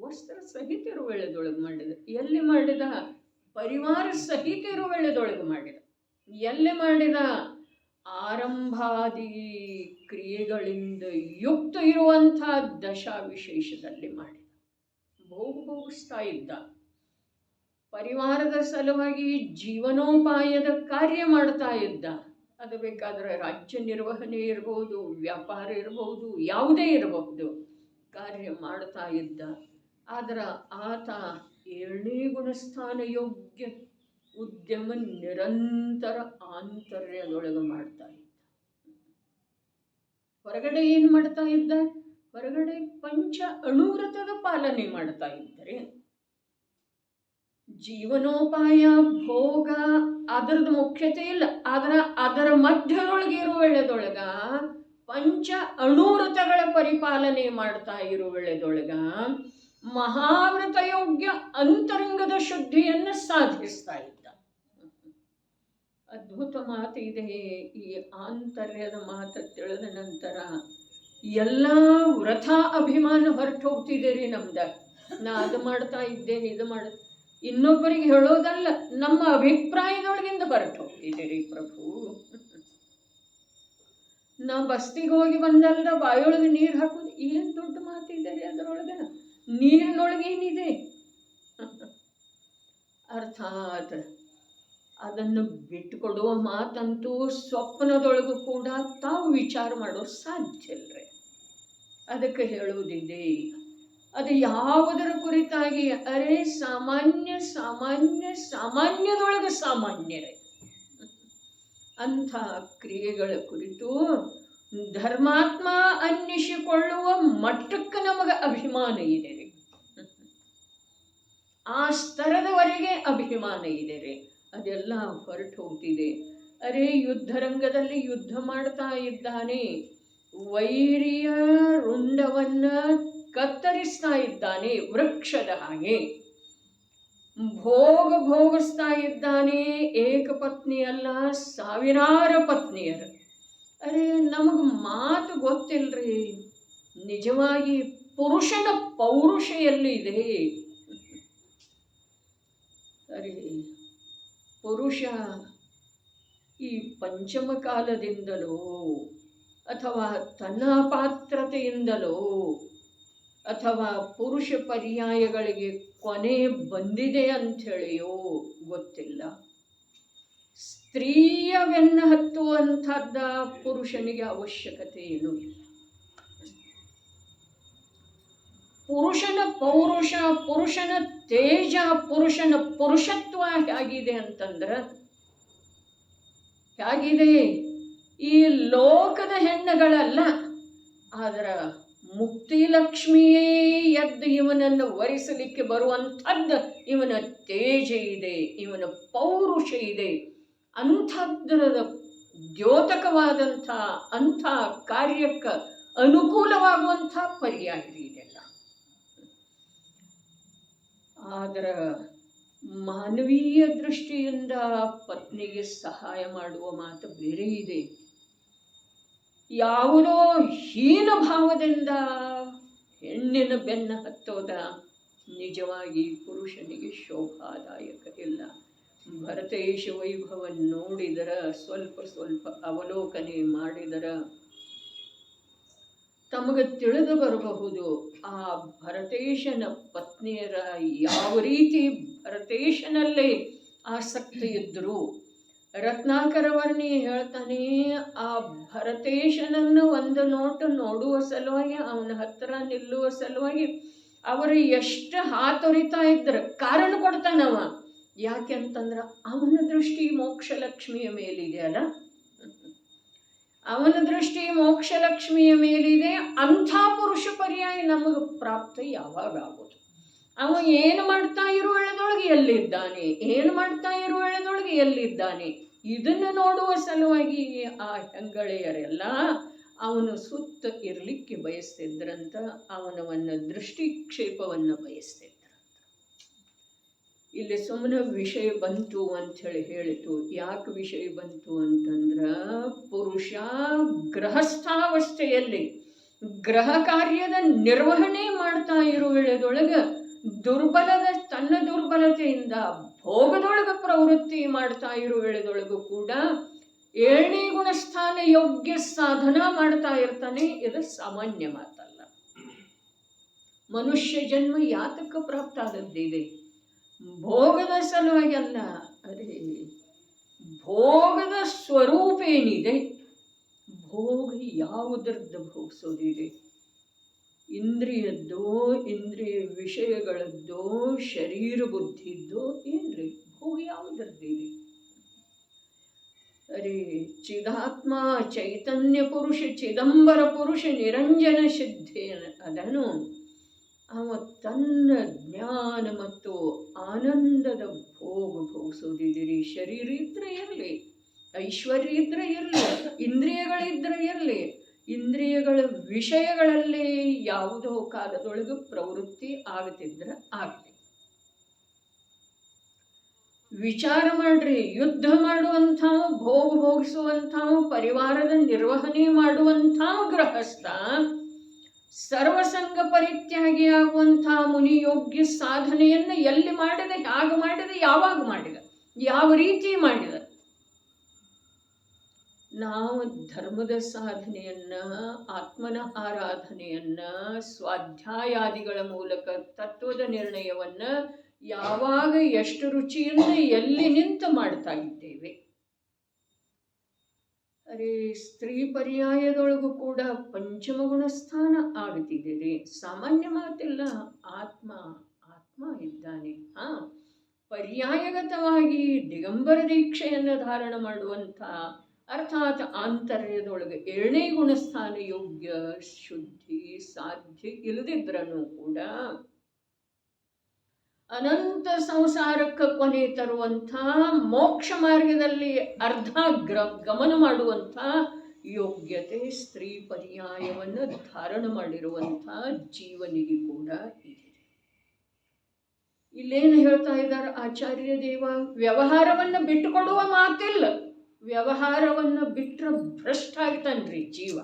ವಸ್ತ್ರ ಸಹಿತ ಇರುವೆಳೆದೊಳಗೆ ಮಾಡಿದ. ಎಲ್ಲಿ ಮಾಡಿದ? ಪರಿವಾರ ಸಹಿತ ಇರುವೆಳೆದೊಳಗೆ ಮಾಡಿದ. ಎಲ್ಲಿ ಮಾಡಿದ? ಆರಂಭಾದಿ ಕ್ರಿಯೆಗಳಿಂದ ಯುಕ್ತ ಇರುವಂಥ ದಶಾ ವಿಶೇಷದಲ್ಲಿ ಮಾಡಿದ. ಭೋಗಿಸ್ತಾ ಇದ್ದ. ಪರಿವಾರದ ಸಲುವಾಗಿ ಜೀವನೋಪಾಯದ ಕಾರ್ಯ ಮಾಡ್ತಾ ಇದ್ದ. ಅದು ಬೇಕಾದರೆ ರಾಜ್ಯ ನಿರ್ವಹಣೆ ಇರಬಹುದು, ವ್ಯಾಪಾರ ಇರಬಹುದು, ಯಾವುದೇ ಇರಬಹುದು, ಕಾರ್ಯ ಮಾಡ್ತಾ ಇದ್ದ. ಆದ್ರೆ ಆತ 7ನೇ ಗುಣಸ್ಥಾನ ಯೋಗ್ಯ ಉದ್ಯಮ ನಿರಂತರ ಆಂತರ್ಯದೊಳಗೆ ಮಾಡ್ತಾ ಇದ್ದ. ಹೊರಗಡೆ ಏನು ಮಾಡ್ತಾ ಇದ್ದ? ಹೊರಗಡೆ ಪಂಚ ಅಣುವ್ರತದ ಪಾಲನೆ ಮಾಡ್ತಾ ಇದ್ದರೆ ಜೀವನೋಪಾಯ ಭೋಗ ಅದರದ್ದು ಮುಖ್ಯತೆ ಇಲ್ಲ. ಅದರ ಮಧ್ಯದೊಳಗೆ ಇರುವೆಳೆದೊಳಗ ಪಂಚ ಅಣುವ್ರತಗಳ ಪರಿಪಾಲನೆ ಮಾಡ್ತಾ ಇರುವೆಳೆದೊಳಗ ಮಹಾವ್ರತ ಯೋಗ್ಯ ಅಂತರಂಗದ ಶುದ್ಧಿಯನ್ನು ಸಾಧಿಸ್ತಾ ಇದ್ದ. ಅದ್ಭುತ ಮಾತು ಇದೆ. ಈ ಆಂತರ್ಯದ ಮಾತು ತಿಳಿದ ನಂತರ ಎಲ್ಲ ವ್ರತ ಅಭಿಮಾನ ಹೊರಟು ಹೋಗ್ತಿದ್ದೀರಿ ನಮ್ದ. ನಾ ಅದು ಮಾಡ್ತಾ ಇದ್ದೇನೆ, ಇದು ಮಾಡ ಇನ್ನೊಬ್ಬರಿಗೆ ಹೇಳೋದಲ್ಲ, ನಮ್ಮ ಅಭಿಪ್ರಾಯದೊಳಗಿಂದ ಹೊರಟು ಹೋಗ್ತಿದ್ದೀರಿ ಪ್ರಭು. ನಾ ಬಸ್ತಿಗೆ ಹೋಗಿ ಬಂದಲ್ಲ, ಬಾಯೊಳಗೆ ನೀರು ಹಾಕೋದು ಏನು ದೊಡ್ಡ ಮಾತಿದ್ದಾರೆ. ಅದರೊಳಗೆ ನೀರಿನೊಳಗೇನಿದೆ? ಅರ್ಥಾತ್ ಅದನ್ನು ಬಿಟ್ಟುಕೊಡುವ ಮಾತಂತೂ ಸ್ವಪ್ನದೊಳಗೂ ಕೂಡ ತಾವು ವಿಚಾರ ಮಾಡೋದು ಸಾಧ್ಯ ಇಲ್ಲರಿ. ಅದಕ್ಕೆ ಹೇಳುವುದಿದೆ. ಅದು ಯಾವುದರ ಕುರಿತಾಗಿ? ಅರೆ ಸಾಮಾನ್ಯ ಸಾಮಾನ್ಯ ಸಾಮಾನ್ಯದೊಳಗೆ ಸಾಮಾನ್ಯರೇ ಅಂಥ ಕ್ರಿಯೆಗಳ ಕುರಿತು ಧರ್ಮಾತ್ಮ ಅನ್ನಿಸಿಕೊಳ್ಳುವ ಮಟ್ಟಕ್ಕೆ ನಮಗೆ ಅಭಿಮಾನ ಇದೆ ರೀ. ಆ ಸ್ತರದವರೆಗೆ ಅಭಿಮಾನ ಇದೆ ರೀ. ಅದೆಲ್ಲ ಹೊರಟು ಹೋಗ್ತಿದೆ. ಅರೆ ಯುದ್ಧರಂಗದಲ್ಲಿ ಯುದ್ಧ ಮಾಡ್ತಾ ಇದ್ದಾನೆ, ವೈರಿಯ ರುಂಡವನ್ನ ಕತ್ತರಿಸ್ತಾ ಇದ್ದಾನೆ ವೃಕ್ಷದ ಹಾಗೆ. ಭೋಗಿಸ್ತಾ ಇದ್ದಾನೆ. ಏಕಪತ್ನಿ ಅಲ್ಲ, ಸಾವಿರಾರು ಪತ್ನಿಯರು. ಅರೆ ನಮಗೆ ಮಾತು ಗೊತ್ತಿಲ್ರಿ. ನಿಜವಾಗಿ ಪುರುಷನ ಪೌರುಷ ಎಲ್ಲಿದೆ? ಅರೆ ಪುರುಷ ಈ ಪಂಚಮ ಕಾಲದಿಂದಲೋ ಅಥವಾ ತನ್ನ ಪಾತ್ರತೆಯಿಂದಲೋ ಅಥವಾ ಪುರುಷ ಪರ್ಯಾಯಗಳಿಗೆ ಕೊನೆ ಬಂದಿದೆ ಅಂಥೇಳಿಯೋ ಗೊತ್ತಿಲ್ಲ. ಸ್ತ್ರೀಯ ಬೆನ್ನ ಹತ್ತುವಂಥದ್ದ ಪುರುಷನಿಗೆ ಅವಶ್ಯಕತೆ ಏನೂ ಇಲ್ಲ. ಪುರುಷನ ಪೌರುಷ, ಪುರುಷನ ತೇಜ, ಪುರುಷನ ಪುರುಷತ್ವ ಹೇಗಿದೆ ಅಂತಂದ್ರೆ ಹೇಗಿದೆ? ಈ ಲೋಕದ ಹೆಣ್ಣುಗಳಲ್ಲ, ಆದ್ರ ಮುಕ್ತಿ ಲಕ್ಷ್ಮಿಯೇ ಎದ್ದು ಇವನನ್ನು ವರಿಸಲಿಕ್ಕೆ ಬರುವಂಥದ್ದು ಇವನ ತೇಜ ಇದೆ, ಇವನ ಪೌರುಷ ಇದೆ. ಅಂಥದ್ರದ ದ್ಯೋತಕವಾದಂಥ ಅಂಥ ಕಾರ್ಯಕ್ಕೆ ಅನುಕೂಲವಾಗುವಂಥ ಪರ್ಯಾಯ ಇದೆಲ್ಲ. ಆದರೆ ಮಾನವೀಯ ದೃಷ್ಟಿಯಿಂದ ಪತ್ನಿಗೆ ಸಹಾಯ ಮಾಡುವ ಮಾತು ಬೇರೆ ಇದೆ. ಯಾವುದೋ ಹೀನ ಭಾವದಿಂದ ಹೆಣ್ಣಿನ ಬೆನ್ನ ಹತ್ತೋದ ನಿಜವಾಗಿ ಪುರುಷನಿಗೆ ಶೋಭಾದಾಯಕ ಇಲ್ಲ. ಭರತೇಶ ವೈಭವ ನೋಡಿದರ, ಸ್ವಲ್ಪ ಸ್ವಲ್ಪ ಅವಲೋಕನೆ ಮಾಡಿದರ ತಮಗೆ ತಿಳಿದು ಬರಬಹುದು. ಆ ಭರತೇಶನ ಪತ್ನಿಯರ ಯಾವ ರೀತಿ ಭರತೇಶನಲ್ಲೇ ಆಸಕ್ತಿ ಇದ್ದರು. ರತ್ನಾಕರ ವರ್ಣಿ ಹೇಳ್ತಾನೆ, ಆ ಭರತೇಶನನ್ನು ಒಂದು ನೋಟ ನೋಡುವ ಸಲುವಾಗಿ, ಅವನ ಹತ್ತಿರ ನಿಲ್ಲುವ ಸಲುವಾಗಿ ಅವರು ಎಷ್ಟು ಹಾತೊರಿತಾ ಇದ್ರು. ಕಾರಣ ಕೊಡ್ತಾನವ, ಯಾಕೆ ಅಂತಂದ್ರೆ ಅವನ ದೃಷ್ಟಿ ಮೋಕ್ಷಲಕ್ಷ್ಮಿಯ ಮೇಲಿದೆಯಲ್ಲ, ಅವನ ದೃಷ್ಟಿ ಮೋಕ್ಷಲಕ್ಷ್ಮಿಯ ಮೇಲಿದೆ. ಅಂಥ ಪುರುಷ ಪರ್ಯಾಯ ನಮಗೆ ಪ್ರಾಪ್ತ ಯಾವಾಗ ಆಗೋದು? ಅವ ಏನು ಮಾಡ್ತಾ ಇರುವಳದೊಳಗೆ ಎಲ್ಲಿದ್ದಾನೆ, ಏನು ಮಾಡ್ತಾ ಇರುವಳದೊಳಗೆ ಎಲ್ಲಿದ್ದಾನೆ, ಇದನ್ನು ನೋಡುವ ಸಲುವಾಗಿ ಆ ಹೆಂಗಳೆಯರೆಲ್ಲ ಅವನು ಸುತ್ತ ಇರಲಿಕ್ಕೆ ಬಯಸ್ತಿದ್ರಂತ, ಅವನವನ್ನ ದೃಷ್ಟಿಕ್ಷೇಪವನ್ನು ಬಯಸ್ತಿದ್ರಂತ. ಇಲ್ಲಿ ಸುಮ್ಮನೆ ವಿಷಯ ಬಂತು ಅಂಥೇಳಿ ಹೇಳಿತು. ಯಾಕೆ ವಿಷಯ ಬಂತು ಅಂತಂದ್ರೆ, ಪುರುಷ ಗೃಹಸ್ಥಾವಸ್ಥೆಯಲ್ಲಿ ಗ್ರಹ ಕಾರ್ಯದ ನಿರ್ವಹಣೆ ಮಾಡ್ತಾ ಇರುವೆಳೆದೊಳಗೆ ತನ್ನ ದುರ್ಬಲತೆಯಿಂದ ಭೋಗದೊಳಗೆ ಪ್ರವೃತ್ತಿ ಮಾಡ್ತಾ ಇರುವೆಳೆದೊಳಗೂ ಕೂಡ 7ನೇ ಗುಣಸ್ಥಾನ ಯೋಗ್ಯ ಸಾಧನ ಮಾಡ್ತಾ ಇರ್ತಾನೆ. ಇದು ಸಾಮಾನ್ಯ ಮಾತಲ್ಲ. ಮನುಷ್ಯ ಜನ್ಮ ಯಾತಕ್ಕೆ ಪ್ರಾಪ್ತ ಆದದ್ದಿದೆ? ಭೋಗದ ಸಲುವಾಗಿ ಅಲ್ಲ. ಅದೇ ಭೋಗದ ಸ್ವರೂಪ ಏನಿದೆ, ಭೋಗ ಯಾವುದರದ್ದು ಭೋಗಿಸೋದಿದೆ? ಇಂದ್ರಿಯದ್ದೋ, ಇಂದ್ರಿಯ ವಿಷಯಗಳದ್ದೋ, ಶರೀರ ಬುದ್ಧಿದ್ದೋ ಏನ್ರಿ? ಭೋಗ ಯಾವುದರದ್ದಿದೆ? ಅರೆ ಚಿದಾತ್ಮ ಚೈತನ್ಯ ಪುರುಷ ಚಿದಂಬರ ಪುರುಷ ನಿರಂಜನ ಸಿದ್ಧೇ ಅದನ್ನು ಅವ ತನ್ನ ಜ್ಞಾನ ಮತ್ತು ಆನಂದದ ಭೋಗಿಸೋದಿದ್ದೀರಿ. ಶರೀರ ಇದ್ರೆ ಇರಲಿ, ಐಶ್ವರ್ಯ ಇದ್ರೆ ಇರಲಿ, ಇಂದ್ರಿಯಗಳಿದ್ರೆ ಇರಲಿ, ಇಂದ್ರಿಯಗಳ ವಿಷಯಗಳಲ್ಲಿ ಯಾವುದೋ ಕಾಲದೊಳಗೆ ಪ್ರವೃತ್ತಿ ಆಗತಿದ್ರೆ ಆಗಲಿ. ವಿಚಾರ ಮಾಡ್ರಿ, ಯುದ್ಧ ಮಾಡುವಂಥವು, ಭೋಗಿಸುವಂಥವು, ಪರಿವಾರದ ನಿರ್ವಹಣೆ ಮಾಡುವಂಥವು ಗೃಹಸ್ಥ, ಸರ್ವಸಂಗ ಪರಿತ್ಯಾಗಿ ಆಗುವಂಥ ಮುನಿಯೋಗ್ಯ ಸಾಧನೆಯನ್ನು ಎಲ್ಲಿ ಮಾಡಿದ, ಹೇಗೆ ಮಾಡಿದ, ಯಾವಾಗ ಮಾಡಿದ, ಯಾವ ರೀತಿ ಮಾಡಿದ? ನಾವು ಧರ್ಮದ ಸಾಧನೆಯನ್ನ, ಆತ್ಮನ ಆರಾಧನೆಯನ್ನ, ಸ್ವಾಧ್ಯಾಯಾದಿಗಳ ಮೂಲಕ ತತ್ವದ ನಿರ್ಣಯವನ್ನ ಯಾವಾಗ ಎಷ್ಟು ರುಚಿಯಿಂದ ಎಲ್ಲಿ ನಿಂತು ಮಾಡ್ತಾ ಇದ್ದೇವೆ. ಅರೆ ಸ್ತ್ರೀ ಪರ್ಯಾಯದೊಳಗೂ ಕೂಡ ಪಂಚಮ ಗುಣಸ್ಥಾನ ಆಗುತ್ತಿದೆ. ಸಾಮಾನ್ಯ ಮಾತಿಲ್ಲ. ಆತ್ಮ ಇದ್ದಾನೆ. ಪರ್ಯಾಯಗತವಾಗಿ ದಿಗಂಬರ ದೀಕ್ಷೆಯನ್ನು ಧಾರಣ ಮಾಡುವಂಥ, ಅರ್ಥಾತ್ ಆಂತರ್ಯದೊಳಗೆ 7ನೇ ಗುಣಸ್ಥಾನ ಯೋಗ್ಯ ಶುದ್ಧಿ ಸಾಧ್ಯ ಇಲ್ಲದಿದ್ರೂ ಕೂಡ ಅನಂತ ಸಂಸಾರಕ್ಕೆ ಕೊನೆ ತರುವಂಥ, ಮೋಕ್ಷ ಮಾರ್ಗದಲ್ಲಿ ಅರ್ಧ ಗಮನ ಮಾಡುವಂಥ ಯೋಗ್ಯತೆ ಸ್ತ್ರೀ ಪರ್ಯಾಯವನ್ನು ಧಾರಣ ಮಾಡಿರುವಂಥ ಜೀವನಿಗೆ ಕೂಡ ಇದೆ. ಇಲ್ಲೇನು ಹೇಳ್ತಾ ಇದ್ದಾರೆ ಆಚಾರ್ಯ ದೇವ? ವ್ಯವಹಾರವನ್ನು ಬಿಟ್ಟುಕೊಡುವ ಮಾತಿಲ್ಲ. ವ್ಯವಹಾರವನ್ನು ಬಿಟ್ರೆ ಭ್ರಷ್ಟ ಆಗ್ತಾನ್ರಿ ಜೀವ.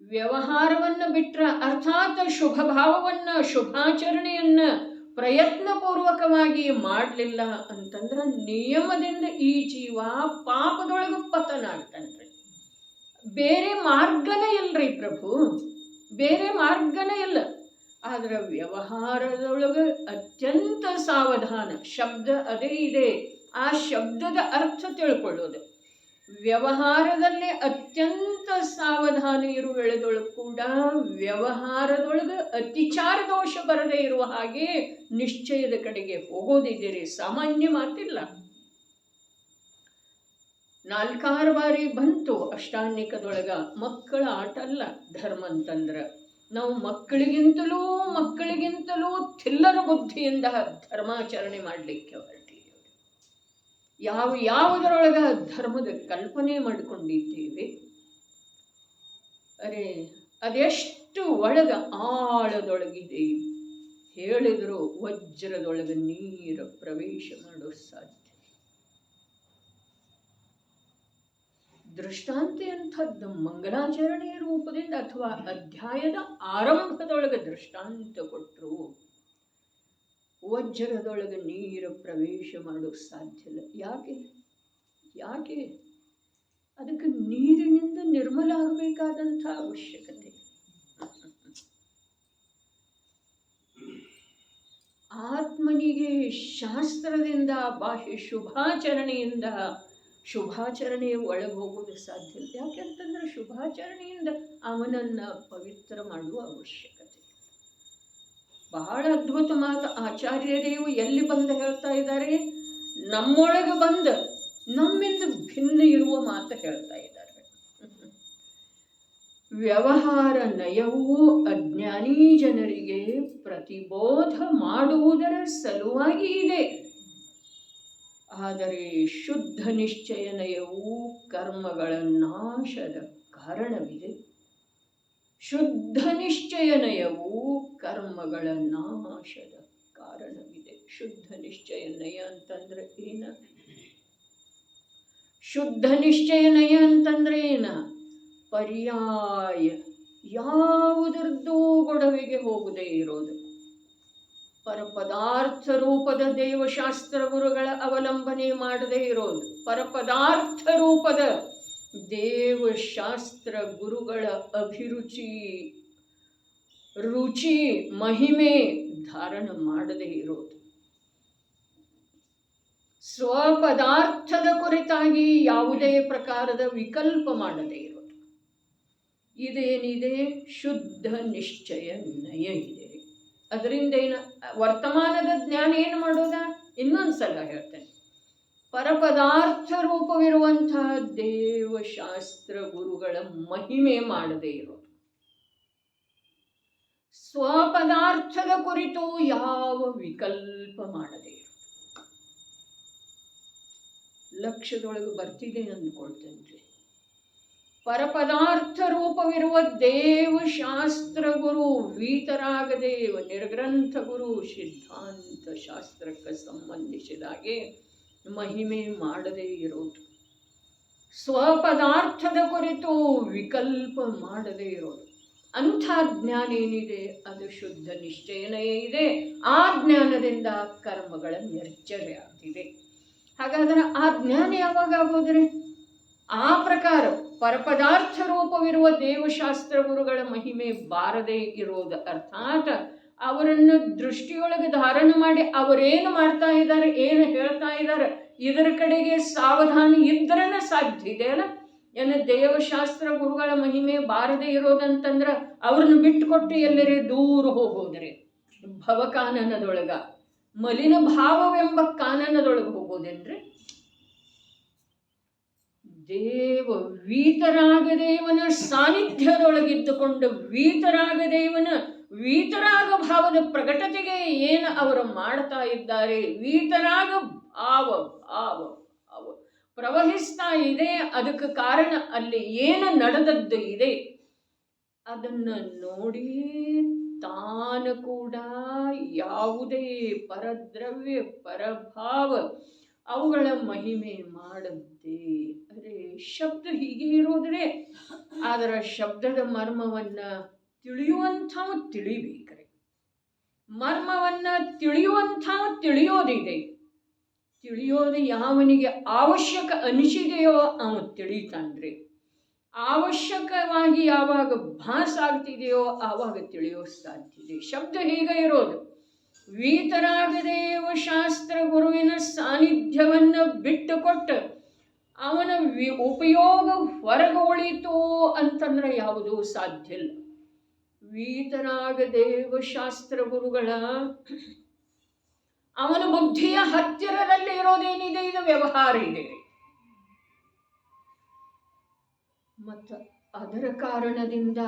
ವ್ಯವಹಾರವನ್ನು ಬಿಟ್ರೆ, ಅರ್ಥಾತ್ ಶುಭ ಭಾವವನ್ನ, ಶುಭಾಚರಣೆಯನ್ನ ಪ್ರಯತ್ನಪೂರ್ವಕವಾಗಿ ಮಾಡಲಿಲ್ಲ ಅಂತಂದ್ರೆ ನಿಯಮದಿಂದ ಈ ಜೀವ ಪಾಪದೊಳಗೆ ಪತನ ಆಗ್ತಾನ್ರಿ. ಬೇರೆ ಮಾರ್ಗನೇ ಇಲ್ರಿ ಪ್ರಭು, ಬೇರೆ ಮಾರ್ಗನೇ ಇಲ್ಲ. ಆದ್ರೆ ವ್ಯವಹಾರದೊಳಗೆ ಅತ್ಯಂತ ಸಾವಧಾನ. ಶಬ್ದ ಅದೇ ಇದೆ, ಆ ಶಬ್ದದ ಅರ್ಥ ತಿಳ್ಕೊಳ್ಳೋದು. ವ್ಯವಹಾರದಲ್ಲಿ ಅತ್ಯಂತ ಸಾವಧಾನ ಇರುವೆಳೆದೊಳಗೆ ಕೂಡ ವ್ಯವಹಾರದೊಳಗೆ ಅತಿಚಾರ ದೋಷ ಬರದೇ ಇರುವ ಹಾಗೆ ನಿಶ್ಚಯದ ಕಡೆಗೆ ಹೋಗೋದಿದ್ದೀರಿ. ಸಾಮಾನ್ಯ ಮಾತಿಲ್ಲ. 4 ಬಾರಿ ಬಂತು ಅಷ್ಟಾನ್ನಿಕದೊಳಗ. ಮಕ್ಕಳ ಆಟ ಅಲ್ಲ ಧರ್ಮ ಅಂತಂದ್ರೆ. ನಾವು ಮಕ್ಕಳಿಗಿಂತಲೂ ಥಿಲ್ಲರ ಬುದ್ಧಿಯಿಂದ ಧರ್ಮಾಚರಣೆ ಮಾಡಲಿಕ್ಕೆ ಹೊರಟಿದ್ದೇವೆ. ಯಾವುದರೊಳಗ ಧರ್ಮದ ಕಲ್ಪನೆ ಮಾಡಿಕೊಂಡಿದ್ದೇವೆ. ಅರೆ ಅದೆಷ್ಟು ಒಳಗ ಆಳದೊಳಗಿದೆ ಹೇಳಿದ್ರು ವಜ್ರದೊಳಗೆ ನೀರು ಪ್ರವೇಶ ಮಾಡೋ ಸಾಧ್ಯ. ದೃಷ್ಟಾಂತ ಎಂಥದ್ದು? ಮಂಗಲಾಚರಣೆಯ ರೂಪದಿಂದ ಅಥವಾ ಅಧ್ಯಾಯದ ಆರಂಭದೊಳಗೆ ದೃಷ್ಟಾಂತ ಕೊಟ್ಟರು. ವಜ್ರದೊಳಗೆ ನೀರು ಪ್ರವೇಶ ಮಾಡೋಕ್ಕೆ ಸಾಧ್ಯ ಇಲ್ಲ. ಯಾಕೆ? ಅದಕ್ಕೆ ನೀರಿನಿಂದ ನಿರ್ಮಲ ಆಗಬೇಕಾದಂಥ ಅವಶ್ಯಕತೆ. ಆತ್ಮನಿಗೆ ಶಾಸ್ತ್ರದಿಂದ, ಬಾಹ್ಯ ಶುಭಾಚರಣೆಯ ಒಳಗೆ ಹೋಗೋದು ಸಾಧ್ಯ ಇಲ್ಲ. ಯಾಕೆಂತಂದ್ರೆ ಶುಭಾಚರಣೆಯಿಂದ ಅವನನ್ನು ಪವಿತ್ರ ಮಾಡುವ ಅವಶ್ಯಕತೆ. ಬಹಳ ಅದ್ಭುತ ಮಾತು ಆಚಾರ್ಯರೇವು ಎಲ್ಲಿ ಬಂದು ಹೇಳ್ತಾ ಇದ್ದಾರೆ, ನಮ್ಮೊಳಗೆ ಬಂದ ನಮ್ಮಿಂದ ಭಿನ್ನ ಇರುವ ಮಾತು ಹೇಳ್ತಾ ಇದ್ದಾರೆ. ವ್ಯವಹಾರ ನಯವೂ ಅಜ್ಞಾನಿ ಜನರಿಗೆ ಪ್ರತಿಬೋಧ ಮಾಡುವುದರ ಸಲುವಾಗಿ ಇದೆ. ಆದರೆ ಶುದ್ಧ ನಿಶ್ಚಯ ನಯವು ಕರ್ಮಗಳ ನಾಶದ ಕಾರಣವಿದೆ. ಶುದ್ಧ ನಿಶ್ಚಯ ನಯವು ಕರ್ಮಗಳ ನಾಶದ ಕಾರಣವಿದೆ. ಶುದ್ಧ ನಿಶ್ಚಯ ನಯ ಅಂತಂದ್ರೆ ಏನ? ಶುದ್ಧ ನಿಶ್ಚಯ ನಯ ಅಂತಂದ್ರೆ ಏನ? ಪರ್ಯಾಯ ಯಾವುದರದ್ದೂ ಗೊಡವೆಗೆ ಹೋಗದೇ ಇರೋದು. ಪರಪದಾರ್ಥ ರೂಪದ ದೇವಶಾಸ್ತ್ರ ಗುರುಗಳ ಅವಲಂಬನೆ ಮಾಡದೇ ಇರೋದು. ಪರಪದಾರ್ಥ ರೂಪದ ದೇವಶಾಸ್ತ್ರ ಗುರುಗಳ ಅಭಿರುಚಿ, ರುಚಿ, ಮಹಿಮೆ ಧಾರಣ ಮಾಡದೇ ಇರೋದು. ಸ್ವಪದಾರ್ಥದ ಕುರಿತಾಗಿ ಯಾವುದೇ ಪ್ರಕಾರದ ವಿಕಲ್ಪ ಮಾಡದೇ ಇರೋದು. ಇದೇನಿದೆ? ಶುದ್ಧ ನಿಶ್ಚಯ ನಯ ಇದೆ. ಅದರಿಂದ ಏನು ವರ್ತಮಾನದ ಜ್ಞಾನ ಏನು ಮಾಡೋದ? ಇನ್ನೊಂದ್ಸಲ ಹೇಳ್ತೇನೆ. ಪರಪದಾರ್ಥ ರೂಪವಿರುವಂತಹ ದೇವಶಾಸ್ತ್ರ ಗುರುಗಳ ಮಹಿಮೆ ಮಾಡದೇ ಇರೋದು. ಸ್ವಪದಾರ್ಥದ ಕುರಿತು ಯಾವ ವಿಕಲ್ಪ ಮಾಡದೇ ಇರೋದು. ಲಕ್ಷ್ಯದೊಳಗೆ ಬರ್ತಿದೆ ಅಂದ್ಕೊಳ್ತೇನೆ. ಪರಪದಾರ್ಥ ರೂಪವಿರುವ ದೇವಶಾಸ್ತ್ರ ಗುರು, ವೀತರಾಗದೇವ ನಿರ್ಗ್ರಂಥ ಗುರು ಸಿದ್ಧಾಂತ ಶಾಸ್ತ್ರಕ್ಕೆ ಸಂಬಂಧಿಸಿದಾಗೆ ಮಹಿಮೆ ಮಾಡದೇ ಇರೋದು. ಸ್ವಪದಾರ್ಥದ ಕುರಿತು ವಿಕಲ್ಪ ಮಾಡದೇ ಇರೋದು. ಅಂಥ ಜ್ಞಾನ ಏನಿದೆ ಅದು ಶುದ್ಧ ನಿಶ್ಚಯನೇ ಇದೆ. ಆ ಜ್ಞಾನದಿಂದ ಕರ್ಮಗಳ ನಿರ್ಜರೆ ಆಗ್ತಿದೆ. ಹಾಗಾದರೆ ಆ ಜ್ಞಾನ ಯಾವಾಗ ಆಗೋದ್ರೆ? ಆ ಪ್ರಕಾರ ಪರಪದಾರ್ಥ ರೂಪವಿರುವ ದೇವಶಾಸ್ತ್ರ ಗುರುಗಳ ಮಹಿಮೆ ಬಾರದೇ ಇರೋದು. ಅರ್ಥಾತ್ ಅವರನ್ನು ದೃಷ್ಟಿಯೊಳಗೆ ಧಾರಣ ಮಾಡಿ ಅವರೇನು ಮಾಡ್ತಾ ಇದ್ದಾರೆ, ಏನು ಹೇಳ್ತಾ ಇದ್ದಾರೆ, ಇದರ ಕಡೆಗೆ ಸಾವಧಾನ ಇದ್ರನ ಸಾಧ್ಯ ಇದೆ ಅಲ್ಲ. ಏನು ದೇವಶಾಸ್ತ್ರ ಗುರುಗಳ ಮಹಿಮೆ ಬಾರದೇ ಇರೋದಂತಂದ್ರೆ ಅವ್ರನ್ನ ಬಿಟ್ಟುಕೊಟ್ಟು ಎಲ್ಲರೇ ದೂರ ಹೋಗೋದ್ರಿ. ಭವಕಾನನದೊಳಗ ಮಲಿನ ಭಾವವೆಂಬ ಕಾನನದೊಳಗೆ ಹೋಗೋದೇನ್ರಿ? ದೇವ ವೀತರಾಗದೇವನ ಸಾನ್ನಿಧ್ಯದೊಳಗಿದ್ದುಕೊಂಡು ವೀತರಾಗದೇವನ ವೀತರಾಗ ಭಾವದ ಪ್ರಕಟತೆಗೆ ಏನು ಅವರು ಮಾಡ್ತಾ ಇದ್ದಾರೆ, ವೀತರಾಗ ಭಾವ ಭಾವ ಭಾವ ಪ್ರವಹಿಸ್ತಾ ಇದೆ. ಅದಕ್ಕೆ ಕಾರಣ ಅಲ್ಲಿ ಏನು ನಡೆದದ್ದು ಇದೆ ಅದನ್ನು ನೋಡಿ ತಾನು ಕೂಡ ಯಾವುದೇ ಪರದ್ರವ್ಯ ಪರಭಾವ ಅವುಗಳ ಮಹಿಮೆ ಮಾಡದ್ದೇ. ಅರೆ ಶಬ್ದ ಹೀಗೆ ಇರೋದ್ರೆ ಅದರ ಶಬ್ದದ ಮರ್ಮವನ್ನ ತಿಳಿಯುವಂಥವ ತಿಳಿಬೇಕ್ರೆ. ಮರ್ಮವನ್ನ ತಿಳಿಯುವಂಥವ ತಿಳಿಯೋದಿದೆ. ತಿಳಿಯೋದು ಯಾವನಿಗೆ ಅವಶ್ಯಕ ಅನಿಸಿದೆಯೋ ಅವ ತಿಳಿತಾನ್ರಿ. ಅವಶ್ಯಕವಾಗಿ ಯಾವಾಗ ಭಾಸ ಆಗ್ತಿದೆಯೋ ಆವಾಗ ತಿಳಿಯೋ ಸಾಧ್ಯ ಇದೆ. ಶಬ್ದ ಹೀಗೆ ಇರೋದು. ವೀತರಾಗದೇವ ಶಾಸ್ತ್ರ ಗುರುವಿನ ಸಾನ್ನಿಧ್ಯವನ್ನು ಬಿಟ್ಟುಕೊಟ್ಟು ಅವನ ಉಪಯೋಗ ಹೊರಗೆ ಉಳಿತು ಅಂತಂದ್ರೆ ಯಾವುದೂ ಸಾಧ್ಯ ಇಲ್ಲ. ವೀತರಾಗದೇವ ಶಾಸ್ತ್ರ ಗುರುಗಳ ಅವನ ಬುದ್ಧಿಯ ಹತ್ತಿರದಲ್ಲಿ ಇರೋದೇನಿದೆ ಇದು ವ್ಯವಹಾರ ಇದೆ. ಮತ್ತು ಅದರ ಕಾರಣದಿಂದ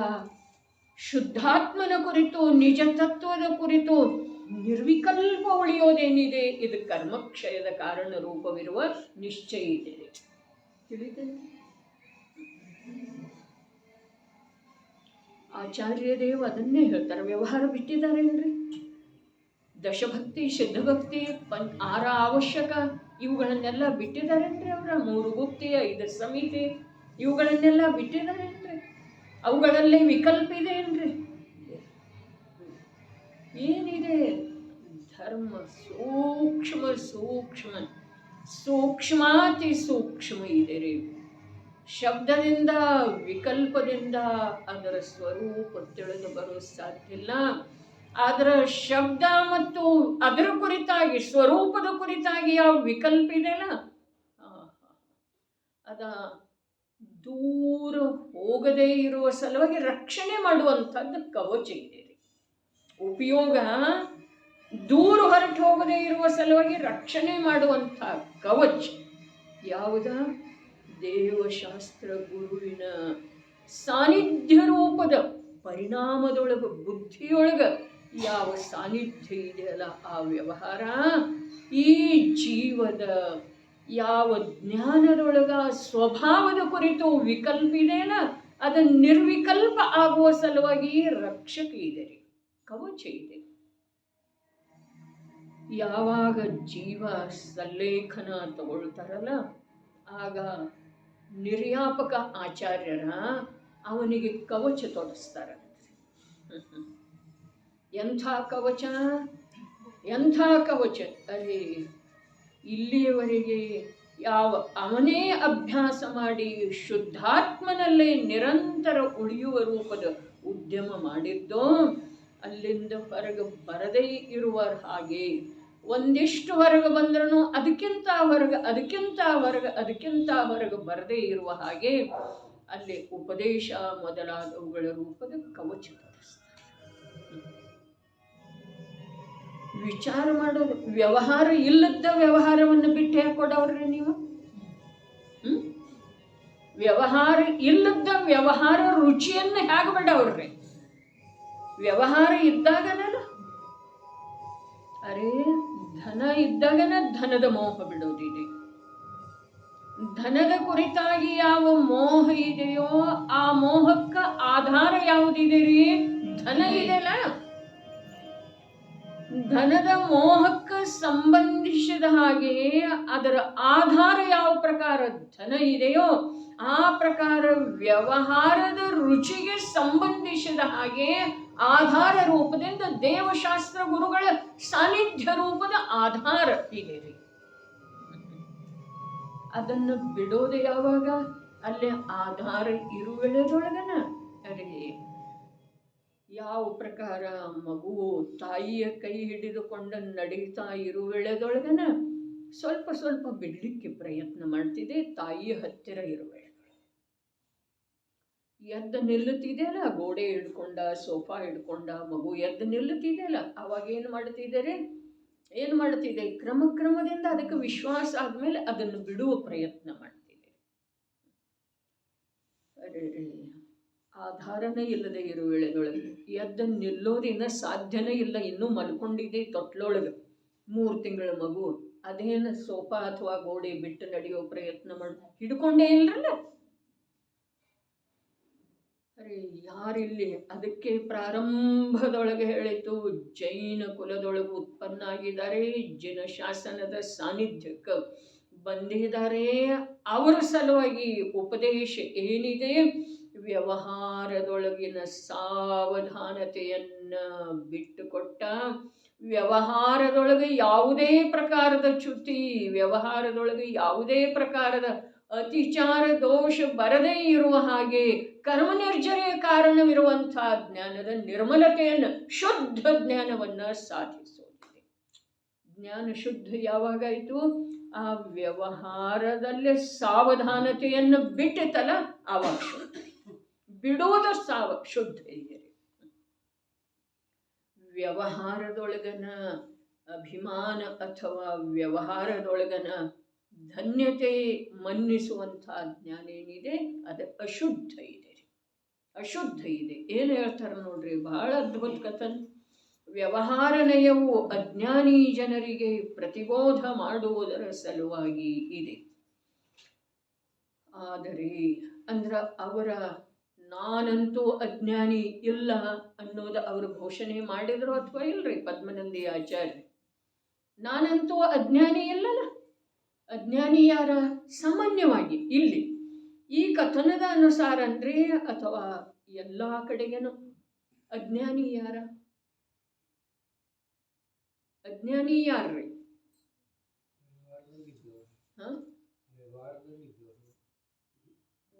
ಶುದ್ಧಾತ್ಮನ ಕುರಿತು ನಿಜ ತತ್ವದ ಕುರಿತು ನಿರ್ವಿಕಲ್ಪ ಉಳಿಯೋದೇನಿದೆ ಇದು ಕರ್ಮಕ್ಷಯದ ಕಾರಣ ರೂಪವಿರುವ ನಿಶ್ಚಯ ಇದೆ. ತಿಳಿತೇನೆ. ಆಚಾರ್ಯದೇವ ಅದನ್ನೇ ಹೇಳ್ತಾರೆ. ವ್ಯವಹಾರ ಬಿಟ್ಟಿದ್ದಾರೇನ್ರಿ? ದಶಭಕ್ತಿ, ಸಿದ್ಧಭಕ್ತಿ, 6 ಅವಶ್ಯಕ ಇವುಗಳನ್ನೆಲ್ಲ ಬಿಟ್ಟಿದ್ದಾರೇನ್ರಿ? ಅವರ 3 ಗುಪ್ತಿ, 5 ಸಮಿತಿ ಇವುಗಳನ್ನೆಲ್ಲ ಬಿಟ್ಟಿದ್ದಾರೇನ್ರಿ? ಅವುಗಳಲ್ಲೇ ವಿಕಲ್ಪ ಇದೆ ಏನ್ರಿ? ಏನಿದೆ? ಧರ್ಮ ಸೂಕ್ಷ್ಮ ಸೂಕ್ಷ್ಮ ಸೂಕ್ಷ್ಮಾತಿ ಸೂಕ್ಷ್ಮ ಇದೆ ರೀ. ಶಬ್ದದಿಂದ ವಿಕಲ್ಪದಿಂದ ಅದರ ಸ್ವರೂಪ ತಿಳಿದು ಬರೋ ಸಾಧ್ಯ ಇಲ್ಲ. ಅದರ ಶಬ್ದ ಮತ್ತು ಅದರ ಕುರಿತಾಗಿ ಸ್ವರೂಪದ ಕುರಿತಾಗಿ ಯಾವ ವಿಕಲ್ಪ ಇದೆಯಲ್ಲ ಅದ ದೂರ ಹೋಗದೇ ಇರುವ ಸಲುವಾಗಿ ರಕ್ಷಣೆ ಮಾಡುವಂಥದ್ದು ಕವಚ ಇದೆ. ಉಪಯೋಗ ದೂರ ಹೊರಟು ಹೋಗದೇ ಇರುವ ಸಲುವಾಗಿ ರಕ್ಷಣೆ ಮಾಡುವಂಥ ಕವಚ ಯಾವುದ? ದೇವಶಾಸ್ತ್ರ ಗುರುವಿನ ಸಾನ್ನಿಧ್ಯ ರೂಪದ ಪರಿಣಾಮದೊಳಗ, ಬುದ್ಧಿಯೊಳಗ ಯಾವ ಸಾನ್ನಿಧ್ಯ ಇದೆಯಲ್ಲ ಆ ವ್ಯವಹಾರ ಈ ಜೀವದ ಯಾವ ಜ್ಞಾನದೊಳಗ ಸ್ವಭಾವದ ಕುರಿತು ವಿಕಲ್ಪ ಇದೆಯಲ್ಲ ಅದು ನಿರ್ವಿಕಲ್ಪ ಆಗುವ ಸಲುವಾಗಿ ರಕ್ಷಕ ಇದೆ ರೀ, ಕವಚ ಇದೆ. ಯಾವಾಗ ಜೀವ ಸಲ್ಲೇಖನ ತಗೊಳ್ತಾರಲ್ಲ ಆಗ ನಿರ್ಯಾಪಕ ಆಚಾರ್ಯರ ಅವನಿಗೆ ಕವಚ ತೊಡಸ್ತಾರ. ಎಂಥ ಕವಚ, ಎಂಥ ಕವಚ! ಅರೆ ಇಲ್ಲಿಯವರೆಗೆ ಯಾವ ಅವನೇ ಅಭ್ಯಾಸ ಮಾಡಿ ಶುದ್ಧಾತ್ಮನಲ್ಲೇ ನಿರಂತರ ಉಳಿಯುವ ರೂಪದ ಉದ್ಯಮ ಮಾಡಿದ್ದೋ ಅಲ್ಲಿಂದ ಹೊರಗೆ ಬರದೇ ಇರುವ ಹಾಗೆ ಒಂದಿಷ್ಟು ಹೊರಗೆ ಬಂದ್ರೂ ಅದಕ್ಕಿಂತ ಹೊರಗೆ ಬರದೇ ಇರುವ ಹಾಗೆ ಅಲ್ಲಿ ಉಪದೇಶ ಮೊದಲಾದವುಗಳ ರೂಪದ ಕವಚ ವಿಚಾರ ಮಾಡೋದು. ವ್ಯವಹಾರ ಇಲ್ಲದ ವ್ಯವಹಾರವನ್ನು ಬಿಟ್ಟು ಹಾಕೊಡವ್ರಿ ನೀವು. ವ್ಯವಹಾರ ಇಲ್ಲದ ವ್ಯವಹಾರ ರುಚಿಯನ್ನು ಹೇಗೆ ಬಿಡವ್ರಿ? ವ್ಯವಹಾರ ಇದ್ದಾಗನ, ಅರೇ ಧನ ಇದ್ದಾಗನ ಧನದ ಮೋಹ ಬಿಡೋದಿದೆ. ಧನದ ಕುರಿತಾಗಿ ಯಾವ ಮೋಹ ಇದೆಯೋ ಆ ಮೋಹಕ್ಕ ಆಧಾರ ಯಾವುದಿದೆ ರೀ? ಧನ ಇದೆಯಲ್ಲ. ಧನದ ಮೋಹಕ್ಕೆ ಸಂಬಂಧಿಸಿದ ಹಾಗೆ ಅದರ ಆಧಾರ ಯಾವ ಪ್ರಕಾರ ಧನ ಇದೆಯೋ ಆ ಪ್ರಕಾರ ವ್ಯವಹಾರದ ರುಚಿಗೆ ಸಂಬಂಧಿಸಿದ ಹಾಗೆ ಆಧಾರ ರೂಪದಿಂದ ದೇವಶಾಸ್ತ್ರ ಗುರುಗಳ ಸಾನ್ನಿಧ್ಯ ರೂಪದ ಆಧಾರ ಇದೆ ರೀ. ಅದನ್ನು ಬಿಡೋದು ಯಾವಾಗ? ಅಲ್ಲಿ ಆಧಾರ ಇರುವೆಳೆದೊಳಗನ. ಅರೆ ಯಾವ ಪ್ರಕಾರ ಮಗು ತಾಯಿಯ ಕೈ ಹಿಡಿದುಕೊಂಡು ನಡೀತಾ ಇರುವೆಳೆದೊಳಗನ ಸ್ವಲ್ಪ ಸ್ವಲ್ಪ ಬಿಡ್ಲಿಕ್ಕೆ ಪ್ರಯತ್ನ ಮಾಡ್ತಿದೆ. ತಾಯಿಯ ಹತ್ತಿರ ಇರುವೆಳೆಗಳು ಎದ್ದು ನಿಲ್ಲುತ್ತಿದೆಯಲ್ಲ, ಗೋಡೆ ಹಿಡ್ಕೊಂಡ ಸೋಫಾ ಹಿಡ್ಕೊಂಡ ಮಗು ಎದ್ದು ನಿಲ್ಲುತ್ತಿದೆಯಲ್ಲ, ಅವಾಗ ಏನು ಮಾಡ್ತಿದೆ? ಕ್ರಮದಿಂದ ಅದಕ್ಕೆ ವಿಶ್ವಾಸ ಆದ್ಮೇಲೆ ಅದನ್ನು ಬಿಡುವ ಪ್ರಯತ್ನ ಮಾಡ್ತಿದೆ. ಅರೆ ಆಧಾರನೇ ಇಲ್ಲದೆ ಇರುವೆಳೆದೊಳಗೆ ಎದ್ದು ನಿಲ್ಲೋದಿನ್ನ ಸಾಧ್ಯನೇ ಇಲ್ಲ. ಇನ್ನೂ ಮಲ್ಕೊಂಡಿದೆ ತೊಟ್ಲೊಳಗೆ 3 ತಿಂಗಳ ಮಗು. ಅದೇನು ಸೋಫಾ ಅಥವಾ ಗೋಡೆ ಬಿಟ್ಟು ನಡೆಯೋ ಪ್ರಯತ್ನ ಹಿಡ್ಕೊಂಡೇ ಇಲ್ರಲ್ಲ. ಅರೆ ಯಾರಿಲ್ಲಿ? ಅದಕ್ಕೆ ಪ್ರಾರಂಭದೊಳಗೆ ಹೇಳಿತು, ಜೈನ ಕುಲದೊಳಗೆ ಉತ್ಪನ್ನ ಆಗಿದ್ದಾರೆ, ಜಿನ ಶಾಸನದ ಸಾನ್ನಿಧ್ಯಕ್ಕೆ ಬಂದಿದ್ದಾರೆ. ಅವರ ಸಲುವಾಗಿ ಉಪದೇಶ ಏನಿದೆ? ವ್ಯವಹಾರದೊಳಗಿನ ಸಾವಧಾನತೆಯನ್ನ ಬಿಟ್ಟುಕೊಟ್ಟ, ವ್ಯವಹಾರದೊಳಗೆ ಯಾವುದೇ ಪ್ರಕಾರದ ಚ್ಯುತಿ, ವ್ಯವಹಾರದೊಳಗೆ ಯಾವುದೇ ಪ್ರಕಾರದ ಅತಿಚಾರ ದೋಷ ಬರದೇ ಇರುವ ಹಾಗೆ ಕರ್ಮ ನಿರ್ಜರೆಯ ಕಾರಣವಿರುವಂತಹ ಜ್ಞಾನದ ನಿರ್ಮಲತೆಯನ್ನು, ಶುದ್ಧ ಜ್ಞಾನವನ್ನ ಸಾಧಿಸೋದಿದೆ. ಜ್ಞಾನ ಶುದ್ಧ ಯಾವಾಗಾಯಿತು? ಆ ವ್ಯವಹಾರದಲ್ಲೇ ಸಾವಧಾನತೆಯನ್ನು ಬಿಟ್ಟಿತಲ್ಲ ಆವಾಗ ಶುದ್ಧ. ಬಿಡೋದ ಶುದ್ಧ ಇದೆ. ವ್ಯವಹಾರದೊಳಗನ ಅಭಿಮಾನ ಅಥವಾ ವ್ಯವಹಾರದೊಳಗನ ಧನ್ಯತೆ ಮನ್ನಿಸುವಂತಹ ಜ್ಞಾನ ಏನಿದೆ ಅದು ಅಶುದ್ಧ ಇದೆ. ಅಶುದ್ಧ ಇದೆ. ಏನು ಹೇಳ್ತಾರೆ ನೋಡ್ರಿ, ಬಹಳ ಅದ್ಭುತ ಕಥನ್. ವ್ಯವಹಾರ ನಯವು ಅಜ್ಞಾನಿ ಜನರಿಗೆ ಪ್ರತಿಬೋಧ ಮಾಡುವುದರ ಸಲುವಾಗಿ ಇದೆ. ಆದರೆ ಅವರ ನಾನಂತೂ ಅಜ್ಞಾನಿ ಇಲ್ಲ ಅನ್ನೋದು ಅವರು ಘೋಷಣೆ ಮಾಡಿದ್ರು ಅಥವಾ ಇಲ್ರಿ? ಪದ್ಮನಂದಿ ಆಚಾರ್ಯ ನಾನಂತೂ ಅಜ್ಞಾನಿ ಇಲ್ಲಲ್ಲ. ಅಜ್ಞಾನಿ ಯಾರ? ಸಾಮಾನ್ಯವಾಗಿ ಇಲ್ಲಿ ಈ ಕಥನದ ಅನುಸಾರ ಅಂದ್ರೆ ಅಥವಾ ಎಲ್ಲ ಕಡೆಗೇನು ಅಜ್ಞಾನಿ ಯಾರ? ಅಜ್ಞಾನಿ ಯಾರ್ರಿ?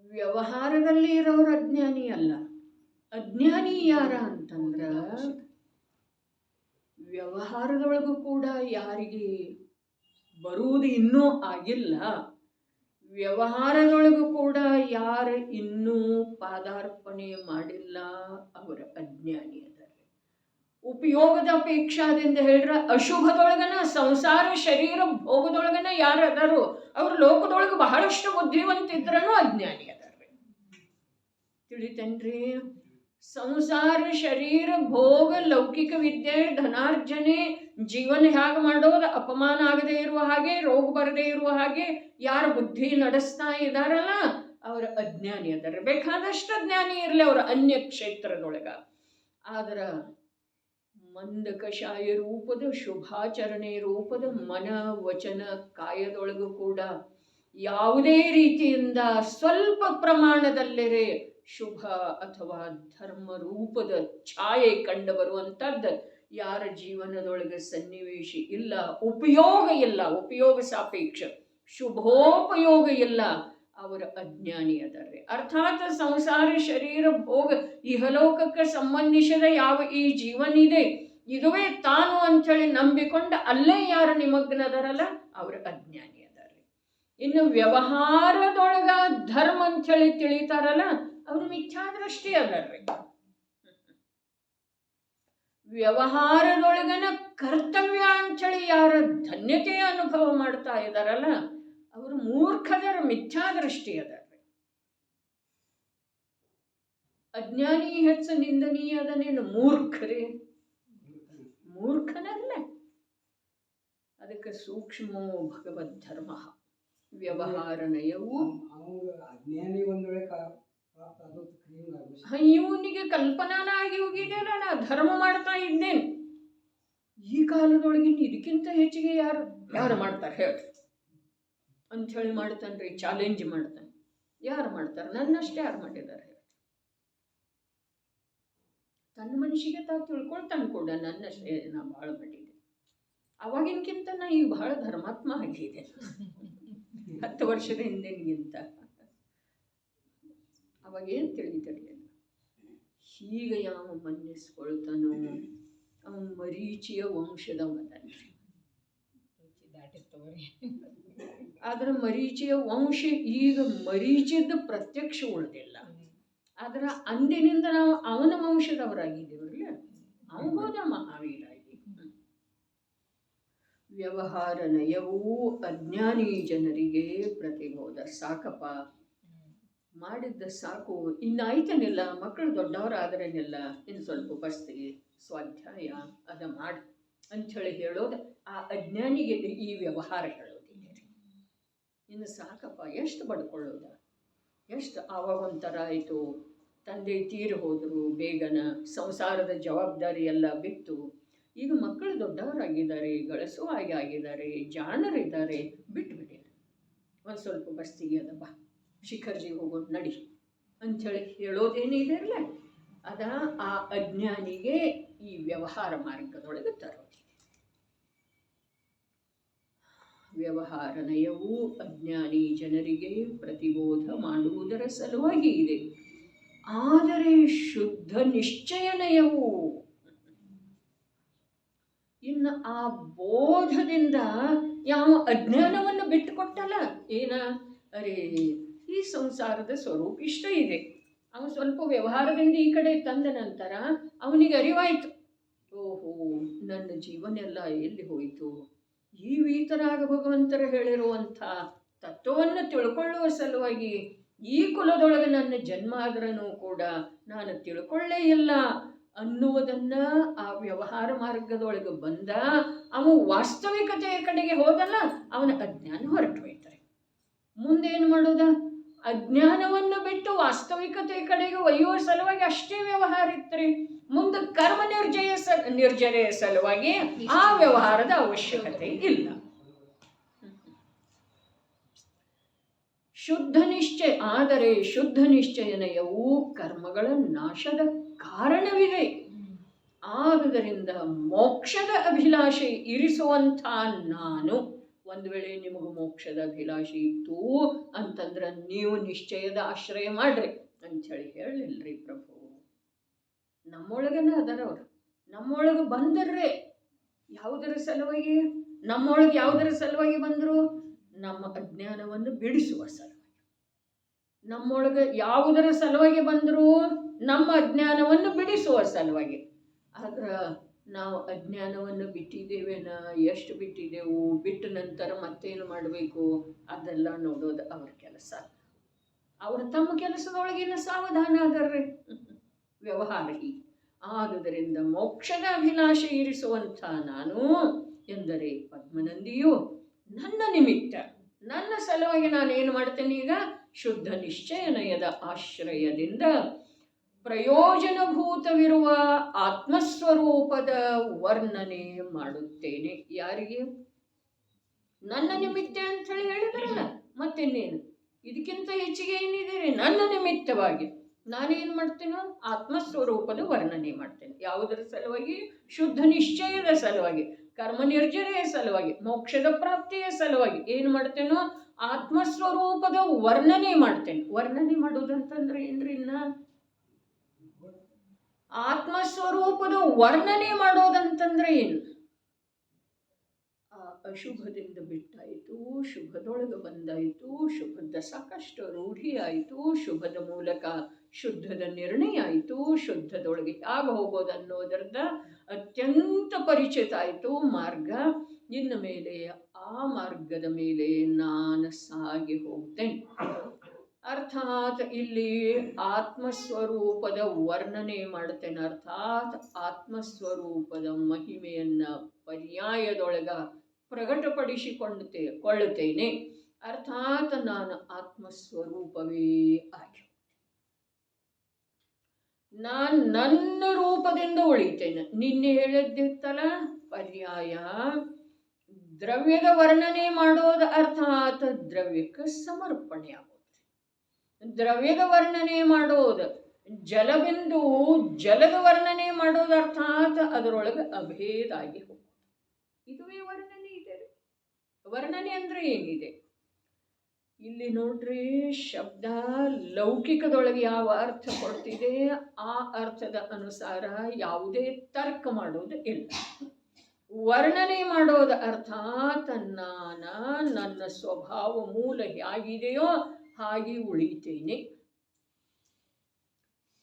ವ್ಯವಹಾರದಲ್ಲಿ ಇರೋರು ಅಜ್ಞಾನಿ ಅಲ್ಲ. ಅಜ್ಞಾನಿ ಯಾರ ಅಂತಂದ್ರ ವ್ಯವಹಾರದೊಳಗೂ ಕೂಡ ಯಾರಿಗೆ ಬರುವುದು ಇನ್ನೂ ಆಗಿಲ್ಲ, ವ್ಯವಹಾರದೊಳಗೂ ಕೂಡ ಯಾರು ಇನ್ನೂ ಪಾದಾರ್ಪಣೆ ಮಾಡಿಲ್ಲ, ಅವರ ಅಜ್ಞಾನಿ ಅದಾರೆ. ಉಪಯೋಗದ ಅಪೇಕ್ಷಾದಿಂದ ಹೇಳ್ರ ಅಶುಭದೊಳಗನ ಸಂಸಾರ ಶರೀರ ಭೋಗದೊಳಗನ ಯಾರು ಅದಾರು ಅವ್ರು ಲೋಕದೊಳಗೆ ಬಹಳಷ್ಟು ಬುದ್ಧಿವಂತಿದ್ರೂ ಅಜ್ಞಾನಿ ಅದಾರ್ರಿ. ತಿಳಿತೇನ್ರಿ? ಸಂಸಾರ ಶರೀರ ಭೋಗ ಲೌಕಿಕ ವಿದ್ಯೆ ಧನಾರ್ಜನೆ ಜೀವನ ಹೇಗೆ ಮಾಡೋದು ಅಪಮಾನ ಆಗದೆ ಇರುವ ಹಾಗೆ ರೋಗ ಬರದೇ ಇರುವ ಹಾಗೆ ಯಾರ ಬುದ್ಧಿ ನಡೆಸ್ತಾ ಇದಾರಲ್ಲ ಅವರ ಅಜ್ಞಾನಿ ಅದಾರ. ಬೇಕಾದಷ್ಟು ಜ್ಞಾನಿ ಇರಲಿ ಅವರ ಅನ್ಯ ಕ್ಷೇತ್ರದೊಳಗ. ಆದ್ರ ಮಂದ ಕಷಾಯ ರೂಪದ ಶುಭಾಚರಣೆ ರೂಪದ ಮನ ವಚನ ಕಾಯದೊಳಗೂ ಕೂಡ ಯಾವುದೇ ರೀತಿಯಿಂದ ಸ್ವಲ್ಪ ಪ್ರಮಾಣದಲ್ಲೇ ಶುಭ ಅಥವಾ ಧರ್ಮ ರೂಪದ ಛಾಯೆ ಕಂಡು ಬರುವಂಥದ್ದು ಯಾರ ಜೀವನದೊಳಗೆ ಸನ್ನಿವೇಶ ಇಲ್ಲ, ಉಪಯೋಗ ಇಲ್ಲ, ಉಪಯೋಗ ಸಾಪೇಕ್ಷ ಶುಭೋಪಯೋಗ ಇಲ್ಲ, ಅವರ ಅಜ್ಞಾನಿ ಅದಾರೆ. ಅರ್ಥಾತ್ ಸಂಸಾರ ಶರೀರ ಭೋಗ ಇಹಲೋಕಕ್ಕೆ ಸಂಬಂಧಿಸಿದ ಯಾವ ಈ ಜೀವನ ಇದೆ ಇದುವೇ ತಾನು ಅಂಥೇಳಿ ನಂಬಿಕೊಂಡು ಅಲ್ಲೇ ಯಾರು ನಿಮಗ್ನದಾರಲ್ಲ ಅವರ ಅಜ್ಞಾನಿ ಅದಾರೆ. ಇನ್ನು ವ್ಯವಹಾರದೊಳಗ ಧರ್ಮ ಅಂಥೇಳಿ ತಿಳಿತಾರಲ್ಲ ಅವರು ಮಿಥ್ಯಾದೃಷ್ಟಿ ಅದಾರ್ರಿ. ವ್ಯವಹಾರದೊಳಗನ ಕರ್ತವ್ಯ ಅಂಥೇಳಿ ಯಾರ ಧನ್ಯತೆಯ ಅನುಭವ ಮಾಡ್ತಾ ಇದ್ದಾರಲ್ಲ ಅವರು ಮೂರ್ಖದರ ಮಿಥ್ಯಾದೃಷ್ಟಿ ಅದಾರ್ರಿ. ಅಜ್ಞಾನಿ ಹೆಚ್ಚು ನಿಂದನೀಯ ಅದನ್ನೇನು ಮೂರ್ಖರೇ? ಮೂರ್ಖನಲ್ಲ. ಅದಕ್ಕೆ ಸೂಕ್ಷ್ಮೋ ಭಗವದ್ ಧರ್ಮ ವ್ಯವಹಾರ ನಯವು. ಇವನಿಗೆ ಕಲ್ಪನಾನ ಆಗಿ ಹೋಗಿದ್ದೇನೆ, ನಾ ಧರ್ಮ ಮಾಡ್ತಾ ಇದ್ದೇನೆ. ಈ ಕಾಲದೊಳಗೆ ಇದಕ್ಕಿಂತ ಹೆಚ್ಚಿಗೆ ಯಾರು ಮಾಡ್ತಾರೆ ಹೇಳ್ರಿ ಅಂಥೇಳಿ ಮಾಡ್ತಾನ್ರಿ. ಚಾಲೆಂಜ್ ಮಾಡ್ತಾನೆ. ಯಾರು ಮಾಡ್ತಾರೆ? ನನ್ನಷ್ಟೇ ಯಾರು ಮಾಡಿದ್ದಾರೆ ಹೇಳಿ. ತನ್ನ ಮನುಷ್ಯಗೆ ತಾವು ತಿಳ್ಕೊಳ್ತಾನೆ ಕೂಡ ನನ್ನಷ್ಟೇ ನಾ ಭಾಳ ಮಾಡಿದ್ದೆ. ಅವಾಗಿನ್ಕಿಂತ ನಾ ಈಗ ಬಹಳ ಧರ್ಮಾತ್ಮ ಆಗಿದೆ 10 ವರ್ಷದ ಹಿಂದಿನಗಿಂತ. ಅವಾಗೇನು ತಿಳಿದಿರಲಿಲ್ಲ. ಈಗ ಯಾವ ಮನ್ನಿಸ್ಕೊಳ್ತಾನೋ ಅವನು ಮರೀಚಿಯ ವಂಶದವನಲ್ರಿ. ಆದ್ರೆ ಮರೀಚಿಯ ವಂಶ ಈಗ ಮರೀಚಿದ ಪ್ರತ್ಯಕ್ಷ ಉಳಿದಿಲ್ಲ. ಆದ್ರೆ ಅಂದಿನಿಂದ ನಾವು ಅವನ ವಂಶದವರಾಗಿದ್ದೀವಲ್ಲ. ಅವನ ಮಹಾವೀರಾಗಿ. ವ್ಯವಹಾರ ನಯವೂ ಅಜ್ಞಾನಿ ಜನರಿಗೆ ಪ್ರತಿಬೋಧ. ಸಾಕಪ್ಪ, ಮಾಡಿದ್ದ ಸಾಕು, ಇನ್ನಾಯ್ತನಿಲ್ಲ, ಮಕ್ಕಳು ದೊಡ್ಡವರಾದ್ರೇನಿಲ್ಲ, ಇನ್ನು ಸ್ವಲ್ಪ ಬಸ್ತಿ ಸ್ವಾಧ್ಯಾಯ ಅದ ಮಾಡಿ ಅಂಥೇಳಿ ಹೇಳೋದು ಆ ಅಜ್ಞಾನಿಗೆ ಈ ವ್ಯವಹಾರ ಹೇಳೋದಿದೆ. ಇನ್ನು ಸಾಕಪ್ಪ, ಎಷ್ಟು ಬಡ್ಕೊಳ್ಳೋದ, ಎಷ್ಟು. ಆವಾಗ ಒಂಥರ ಆಯಿತು, ತಂದೆ ತೀರಿ ಹೋದರು ಬೇಗನ, ಸಂಸಾರದ ಜವಾಬ್ದಾರಿ ಎಲ್ಲ ಬಿತ್ತು. ಈಗ ಮಕ್ಕಳು ದೊಡ್ಡವರಾಗಿದ್ದಾರೆ, ಗಳಿಸುವಾಗಿ ಆಗಿದ್ದಾರೆ, ಜಾಣರಿದ್ದಾರೆ, ಬಿಟ್ಟುಬಿಡಿ, ಒಂದು ಸ್ವಲ್ಪ ಬಸ್ತಿಗೆ ಅದ ಬಾ, ಶಿಖರ್ಜಿ ಹೋಗೋದು ನಡಿ ಅಂಥೇಳಿ ಹೇಳೋದೇನಿದೆ ಅಲ್ಲ, ಅದ ಆ ಅಜ್ಞಾನಿಗೆ ಈ ವ್ಯವಹಾರ ಮಾರ್ಗದೊಳಗೆ ತರೋದಿದೆ. ವ್ಯವಹಾರ ನಯವು ಅಜ್ಞಾನಿ ಜನರಿಗೆ ಪ್ರತಿಬೋಧ ಮಾಡುವುದರ ಸಲುವಾಗಿ ಇದೆ. ಆದರೆ ಶುದ್ಧ ನಿಶ್ಚಯ ನಯವು, ಇನ್ನು ಆ ಬೋಧದಿಂದ ಯಾವ ಅಜ್ಞಾನವನ್ನು ಬಿಟ್ಟುಕೊಟ್ಟಲ್ಲ, ಏನ ಅರೇ ಈ ಸಂಸಾರದ ಸ್ವರೂಪ ಇಷ್ಟ ಇದೆ. ಅವನು ಸ್ವಲ್ಪ ವ್ಯವಹಾರದಿಂದ ಈ ಕಡೆ ತಂದ ನಂತರ ಅವನಿಗೆ ಅರಿವಾಯಿತು, ಓಹೋ ನನ್ನ ಜೀವನೆಲ್ಲ ಎಲ್ಲಿ ಹೋಯಿತು. ಈ ವೀತರಾಗ ಭಗವಂತರ ಹೇಳಿರುವಂಥ ತತ್ವವನ್ನು ತಿಳ್ಕೊಳ್ಳುವ ಸಲುವಾಗಿ ಈ ಕುಲದೊಳಗೆ ನನ್ನ ಜನ್ಮ ಆದ್ರೂ ಕೂಡ ನಾನು ತಿಳ್ಕೊಳ್ಳೇ ಇಲ್ಲ ಅನ್ನುವುದನ್ನು ಆ ವ್ಯವಹಾರ ಮಾರ್ಗದೊಳಗೆ ಬಂದ ಅವನು ವಾಸ್ತವಿಕತೆಯ ಕಡೆಗೆ ಹೋದಲ್ಲ, ಅವನ ಅಜ್ಞಾನ ಹೊರಟು ಹೋಯ್ತಾರೆ. ಮುಂದೇನು ಮಾಡೋದ? ಅಜ್ಞಾನವನ್ನು ಬಿಟ್ಟು ವಾಸ್ತವಿಕತೆಯ ಕಡೆಗೆ ಒಯ್ಯುವ ಸಲುವಾಗಿ ಅಷ್ಟೇ ವ್ಯವಹಾರ ಇತ್ತರಿ. ಮುಂದೆ ಕರ್ಮ ನಿರ್ಜರೆಯ ಸಲುವಾಗಿ ಆ ವ್ಯವಹಾರದ ಅವಶ್ಯಕತೆ ಇಲ್ಲ. ಶುದ್ಧ ನಿಶ್ಚಯ, ಆದರೆ ಶುದ್ಧ ನಿಶ್ಚಯನಯವು ಕರ್ಮಗಳ ನಾಶದ ಕಾರಣವಿದೆ. ಆದುದರಿಂದ ಮೋಕ್ಷದ ಅಭಿಲಾಷೆ ಇರಿಸುವಂಥ ನಾನು, ಒಂದು ವೇಳೆ ನಿಮಗೆ ಮೋಕ್ಷದ ಅಭಿಲಾಷೆ ಇತ್ತು ಅಂತಂದ್ರೆ ನೀವು ನಿಶ್ಚಯದ ಆಶ್ರಯ ಮಾಡ್ರಿ ಅಂಥೇಳಿ ಹೇಳಿಲ್ರಿ ಪ್ರಭು. ನಮ್ಮೊಳಗನ ಅದರವ್ರು, ನಮ್ಮೊಳಗೆ ಬಂದರ್ರೆ ಯಾವುದರ ಸಲುವಾಗಿ, ನಮ್ಮೊಳಗೆ ಯಾವುದರ ಸಲುವಾಗಿ ಬಂದರು? ನಮ್ಮ ಅಜ್ಞಾನವನ್ನು ಬಿಡಿಸುವ ಸಲುವಾಗಿ. ನಮ್ಮೊಳಗೆ ಯಾವುದರ ಸಲುವಾಗಿ ಬಂದರು? ನಮ್ಮ ಅಜ್ಞಾನವನ್ನು ಬಿಡಿಸುವ ಸಲುವಾಗಿ. ಆದ್ರೆ ನಾವು ಅಜ್ಞಾನವನ್ನು ಬಿಟ್ಟಿದ್ದೇವೇನ, ಎಷ್ಟು ಬಿಟ್ಟಿದ್ದೆವು, ಬಿಟ್ಟ ನಂತರ ಮತ್ತೇನು ಮಾಡಬೇಕು ಅದೆಲ್ಲ ನೋಡೋದು ಅವ್ರ ಕೆಲಸ. ಅವರು ತಮ್ಮ ಕೆಲಸದೊಳಗಿನ ಸಾವಧಾನ ಅದರ್ರಿ. ವ್ಯವಹಾರ ಹೀಗೆ. ಆದುದರಿಂದ ಮೋಕ್ಷದ ಅಭಿಲಾಷೆ ಇರಿಸುವಂಥ ನಾನು ಎಂದರೆ ಪದ್ಮನಂದಿಯು ನನ್ನ ನಿಮಿತ್ತ, ನನ್ನ ಸಲುವಾಗಿ ನಾನೇನು ಮಾಡ್ತೇನೆ ಈಗ, ಶುದ್ಧ ನಿಶ್ಚಯನಯದ ಆಶ್ರಯದಿಂದ ಪ್ರಯೋಜನಭೂತವಿರುವ ಆತ್ಮಸ್ವರೂಪದ ವರ್ಣನೆ ಮಾಡುತ್ತೇನೆ. ಯಾರಿಗೆ? ನನ್ನ ನಿಮಿತ್ತ ಅಂತ ಹೇಳಿ ಹೇಳಿದ್ರಲ್ಲ, ಮತ್ತಿನ್ನೇನು ಇದಕ್ಕಿಂತ ಹೆಚ್ಚಿಗೆ ಏನಿದೆ? ನನ್ನ ನಿಮಿತ್ತವಾಗಿ ನಾನೇನು ಮಾಡ್ತೇನೋ ಆತ್ಮಸ್ವರೂಪದ ವರ್ಣನೆ ಮಾಡ್ತೇನೆ. ಯಾವುದರ ಸಲುವಾಗಿ? ಶುದ್ಧ ನಿಶ್ಚಯದ ಸಲುವಾಗಿ, ಕರ್ಮ ನಿರ್ಜರೆಯ ಸಲುವಾಗಿ, ಮೋಕ್ಷದ ಪ್ರಾಪ್ತಿಯ ಸಲುವಾಗಿ ಏನು ಮಾಡ್ತೇನೋ ಆತ್ಮಸ್ವರೂಪದ ವರ್ಣನೆ ಮಾಡ್ತೇನೆ. ವರ್ಣನೆ ಮಾಡೋದಂತಂದ್ರೆ ಏನ್ರಿ? ಇನ್ನ ಆತ್ಮಸ್ವರೂಪದ ವರ್ಣನೆ ಮಾಡೋದಂತಂದ್ರೆ ಏನು? ಅಶುಭದಿಂದ ಬಿಟ್ಟಾಯಿತು, ಶುಭದೊಳಗೆ ಬಂದಾಯಿತು, ಶುಭದ ಸಾಕಷ್ಟು ರೂಢಿ ಆಯಿತು, ಶುಭದ ಮೂಲಕ ಶುದ್ಧದ ನಿರ್ಣಯ ಆಯಿತು, ಶುದ್ಧದೊಳಗೆ ಹೇಗೆ ಹೋಗೋದನ್ನೋದರದ ಅತ್ಯಂತ ಪರಿಚಿತ ಆಯಿತು ಮಾರ್ಗ. ಇನ್ನು ಮೇಲೆ ಆ ಮಾರ್ಗದ ಮೇಲೆ ನಾನು ಸಾಗಿ ಹೋಗ್ತೇನೆ. ಅರ್ಥಾತ್ ಇಲ್ಲಿ ಆತ್ಮಸ್ವರೂಪದ ವರ್ಣನೆ ಮಾಡ್ತೇನೆ. ಅರ್ಥಾತ್ ಆತ್ಮಸ್ವರೂಪದ ಮಹಿಮೆಯನ್ನು ಪರ್ಯಾಯದೊಳಗ ಪ್ರಕಟಪಡಿಸಿಕೊಳ್ಳುತ್ತೇನೆ. ಅರ್ಥಾತ್ ನಾನು ಆತ್ಮಸ್ವರೂಪವೇ ಆಗಿ ನಾನು ನನ್ನ ರೂಪದಿಂದ ಉಳಿತೇನೆ. ನಿನ್ನೆ ಹೇಳಿದ್ದಿತ್ತಲ್ಲ, ಪರ್ಯಾಯ ದ್ರವ್ಯದ ವರ್ಣನೆ ಮಾಡೋದು ಅರ್ಥಾತ್ ದ್ರವ್ಯಕ್ಕೆ ಸಮರ್ಪಣೆ ಆಗೋದು. ದ್ರವ್ಯದ ವರ್ಣನೆ ಮಾಡೋದು, ಜಲಬಿಂದು ಜಲದ ವರ್ಣನೆ ಮಾಡೋದು ಅರ್ಥಾತ್ ಅದರೊಳಗೆ ಅಭೇದ ಆಗಿ ಹೋಗೋದು. ಇದುವೇ ವರ್ಣನೆ ಇದೆ. ವರ್ಣನೆ ಅಂದ್ರೆ ಏನಿದೆ ಇಲ್ಲಿ ನೋಡ್ರಿ, ಶಬ್ದ ಲೌಕಿಕದೊಳಗೆ ಯಾವ ಅರ್ಥ ಕೊಡ್ತಿದೆ ಆ ಅರ್ಥದ ಅನುಸಾರ ಯಾವುದೇ ತರ್ಕ ಮಾಡೋದು ಇಲ್ಲ. ವರ್ಣನೆ ಮಾಡೋದ ಅರ್ಥಾತ್ ನನ್ನ ಸ್ವಭಾವ ಮೂಲ ಹೇಗಿದೆಯೋ ಹಾಗೆ ಉಳಿತೇನೆ.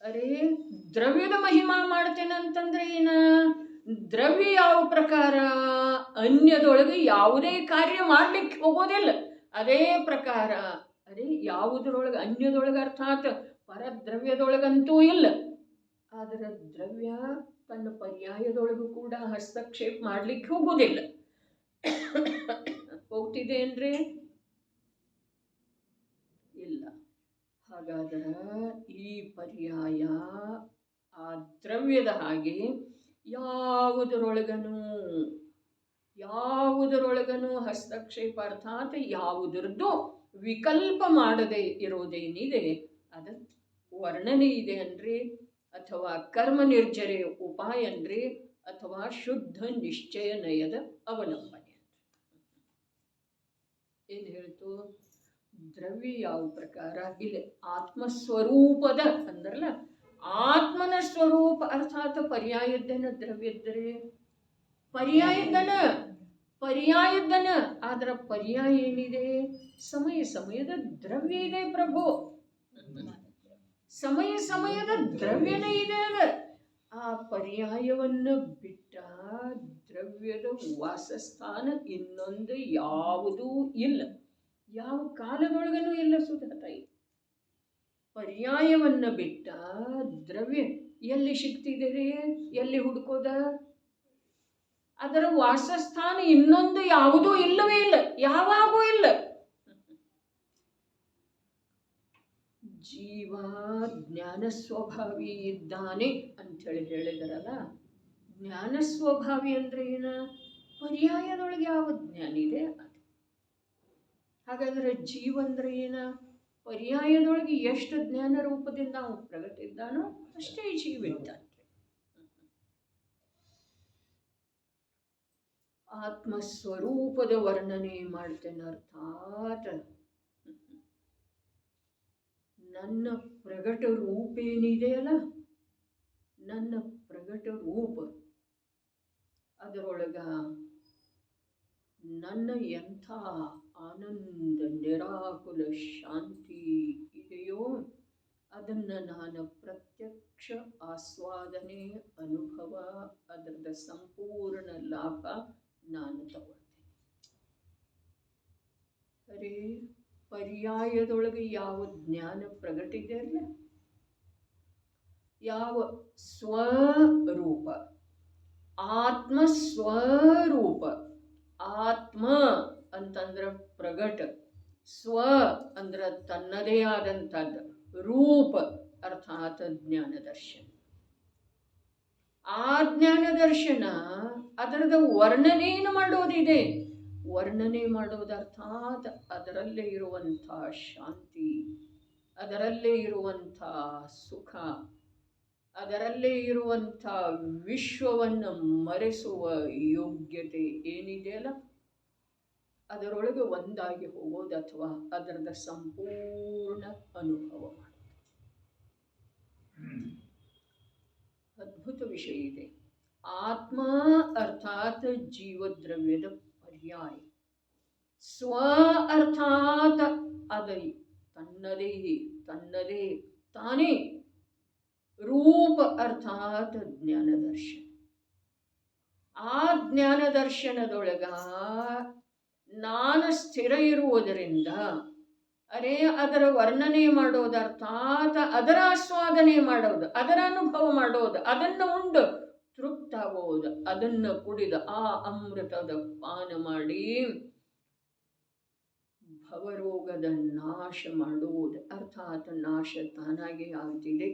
ಅರೇ ದ್ರವ್ಯದ ಮಹಿಮಾ ಮಾಡ್ತೇನೆ ಅಂತಂದ್ರೆ ಏನ? ದ್ರವ್ಯ ಯಾವ ಪ್ರಕಾರ? ಅನ್ಯದೊಳಗೆ ಯಾವುದೇ ಕಾರ್ಯ ಮಾಡ್ಲಿಕ್ಕೆ ಹೋಗೋದಿಲ್ಲ. ಅದೇ ಪ್ರಕಾರ ಅದೇ ಯಾವುದರೊಳಗೆ ಅನ್ಯದೊಳಗೆ ಅರ್ಥಾತ್ ಪರದ್ರವ್ಯದೊಳಗಂತೂ ಇಲ್ಲ. ಆದರೆ ದ್ರವ್ಯ ತನ್ನ ಪರ್ಯಾಯದೊಳಗೂ ಕೂಡ ಹಸ್ತಕ್ಷೇಪ ಮಾಡ್ಲಿಕ್ಕೆ ಹೋಗೋದಿಲ್ಲ. ಹೋಗ್ತಿದೆ ಏನ್ರಿ? ಇಲ್ಲ. ಹಾಗಾದ್ರೆ ಈ ಪರ್ಯಾಯ ಆ ದ್ರವ್ಯದ ಹಾಗೆ ಯಾವುದರೊಳಗನು ಹಸ್ತಕ್ಷೇಪ ಅರ್ಥಾತ್ ಯಾವುದರದ್ದು ವಿಕಲ್ಪ ಮಾಡದೆ ಇರೋದೇನಿದೆ ಅದ ವರ್ಣನೆ ಇದೆ ಅನ್ರಿ, ಅಥವಾ ಕರ್ಮ ನಿರ್ಜರೆ ಉಪಾಯ ಅನ್ರಿ, ಅಥವಾ ಶುದ್ಧ ನಿಶ್ಚಯ ನಯದ ಅವಲಂಬನೆ. ಏನು ಹೇಳ್ತು? ದ್ರವ್ಯ ಯಾವ ಪ್ರಕಾರ? ಇಲ್ಲಿ ಆತ್ಮಸ್ವರೂಪದ ಅಂದ್ರಲ್ಲ, ಆತ್ಮನ ಸ್ವರೂಪ ಅರ್ಥಾತ್ ಪರ್ಯಾಯದ್ದನ ದ್ರವ್ಯದ್ದರೆ ಪರ್ಯಾಯದ್ದನ. ಆದ್ರ ಪರ್ಯಾಯ ಏನಿದೆ? ಸಮಯದ ದ್ರವ್ಯ ಇದೆ ಪ್ರಭು. ಸಮಯದ ದ್ರವ್ಯನೇ ಇದೆ. ಆ ಪರ್ಯಾಯವನ್ನು ಬಿಟ್ಟ ದ್ರವ್ಯದ ವಾಸಸ್ಥಾನ ಇನ್ನೊಂದು ಯಾವುದೂ ಇಲ್ಲ, ಯಾವ ಕಾಲದೊಳಗನೂ ಇಲ್ಲ ಸುಧಾತಾಯಿ. ಪರ್ಯಾಯವನ್ನು ಬಿಟ್ಟ ದ್ರವ್ಯ ಎಲ್ಲಿ ಸಿಗ್ತಿದೆ? ಎಲ್ಲಿ ಹುಡುಕೋದ? ಅದರ ವಾಸಸ್ಥಾನ ಇನ್ನೊಂದು ಯಾವುದೂ ಇಲ್ಲವೇ ಇಲ್ಲ, ಯಾವಾಗೂ ಇಲ್ಲ. ಜೀವ ಜ್ಞಾನ ಸ್ವಭಾವಿ ಇದ್ದಾನೆ ಅಂಥೇಳಿ ಹೇಳಿದರಲ್ಲ. ಜ್ಞಾನ ಸ್ವಭಾವಿ ಅಂದ್ರೆ ಏನ? ಪರ್ಯಾಯದೊಳಗೆ ಯಾವ ಜ್ಞಾನ ಇದೆ ಅದು. ಹಾಗಾದ್ರೆ ಜೀವ ಅಂದ್ರೆ ಏನ? ಪರ್ಯಾಯದೊಳಗೆ ಎಷ್ಟು ಜ್ಞಾನ ರೂಪದಿಂದ ಅವನು ಪ್ರಗತಿದ್ದಾನೋ ಅಷ್ಟೇ ಜೀವ ಇದ್ದಾನೆ. ಆತ್ಮಸ್ವರೂಪದ ವರ್ಣನೆ ಮಾಡ್ತೇನೆ. ಅರ್ಥಾತ್ ನನ್ನ ಪ್ರಗಟ ರೂಪೇನಿದೆಯಲ್ಲ, ನನ್ನ ಪ್ರಗಟ ರೂಪ ಅದರೊಳಗ ನನ್ನ ಎಂಥ ಆನಂದ ನಿರಾಕುಲ ಶಾಂತಿ ಇದೆಯೋ ಅದನ್ನು ನಾನು ಪ್ರತ್ಯಕ್ಷ ಮೋಕ್ಷ ಆಸ್ವಾದನೆ ಅನುಭವ ಅದರದ ಸಂಪೂರ್ಣ ಲಾಭ ನಾನು ತಗೊಳ್ತೇನೆ. ಅರೇ ಪರ್ಯಾಯದೊಳಗೆ ಯಾವ ಜ್ಞಾನ ಪ್ರಗಟಿದೆ ಅಲ್ಲ, ಯಾವ ಸ್ವರೂಪ ಆತ್ಮ ಸ್ವರೂಪ, ಆತ್ಮ ಅಂತಂದ್ರೆ ಪ್ರಗಟ, ಸ್ವ ಅಂದ್ರೆ ತನ್ನದೇ ಆದಂಥದ್ದು, ರೂಪ ಅರ್ಥಾತ್ ಜ್ಞಾನ ದರ್ಶನ. ಆ ಜ್ಞಾನ ದರ್ಶನ ಅದರದ ವರ್ಣನೆಯನ್ನು ಮಾಡೋದಿದೆ. ವರ್ಣನೆ ಮಾಡೋದರ್ಥಾತ್ ಅದರಲ್ಲೇ ಇರುವಂಥ ಶಾಂತಿ, ಅದರಲ್ಲೇ ಇರುವಂಥ ಸುಖ, ಅದರಲ್ಲೇ ಇರುವಂಥ ವಿಶ್ವವನ್ನು ಮರೆಸುವ ಯೋಗ್ಯತೆ ಏನಿದೆಯಲ್ಲ, ಅದರೊಳಗೆ ಒಂದಾಗಿ ಹೋಗೋದು ಅಥವಾ ಅದರದ ಸಂಪೂರ್ಣ ಅನುಭವ ಮಾಡೋದು. ಅದ್ಭುತ ವಿಷಯ ಇದೆ. ಆತ್ಮ ಅರ್ಥಾತ್ ಜೀವದ್ರವ್ಯದ ಪರ್ಯಾಯ, ಸ್ವ ಅರ್ಥಾತ್ ಅದೇ ತನ್ನದೇ ತಾನೇ, ರೂಪ ಅರ್ಥಾತ್ ಜ್ಞಾನ ದರ್ಶನ. ಆ ಜ್ಞಾನ ದರ್ಶನದೊಳಗ ನಾನು ಸ್ಥಿರ ಇರುವುದರಿಂದ ಅದರ ವರ್ಣನೆ ಮಾಡೋದು ಅರ್ಥಾತ್ ಅದರ ಆಸ್ವಾದನೆ ಮಾಡೋದು, ಅದರ ಅನುಭವ ಮಾಡೋದು, ಅದನ್ನು ಉಂಡು ತೃಪ್ತಾಗೋದು, ಅದನ್ನು ಕುಡಿದು ಆ ಅಮೃತದ ಪಾನ ಮಾಡಿ ಭವರೋಗದ ನಾಶ ಮಾಡುವುದು ಅರ್ಥಾತ್ ನಾಶ ತಾನಾಗಿ ಆಗ್ತಿದೆ.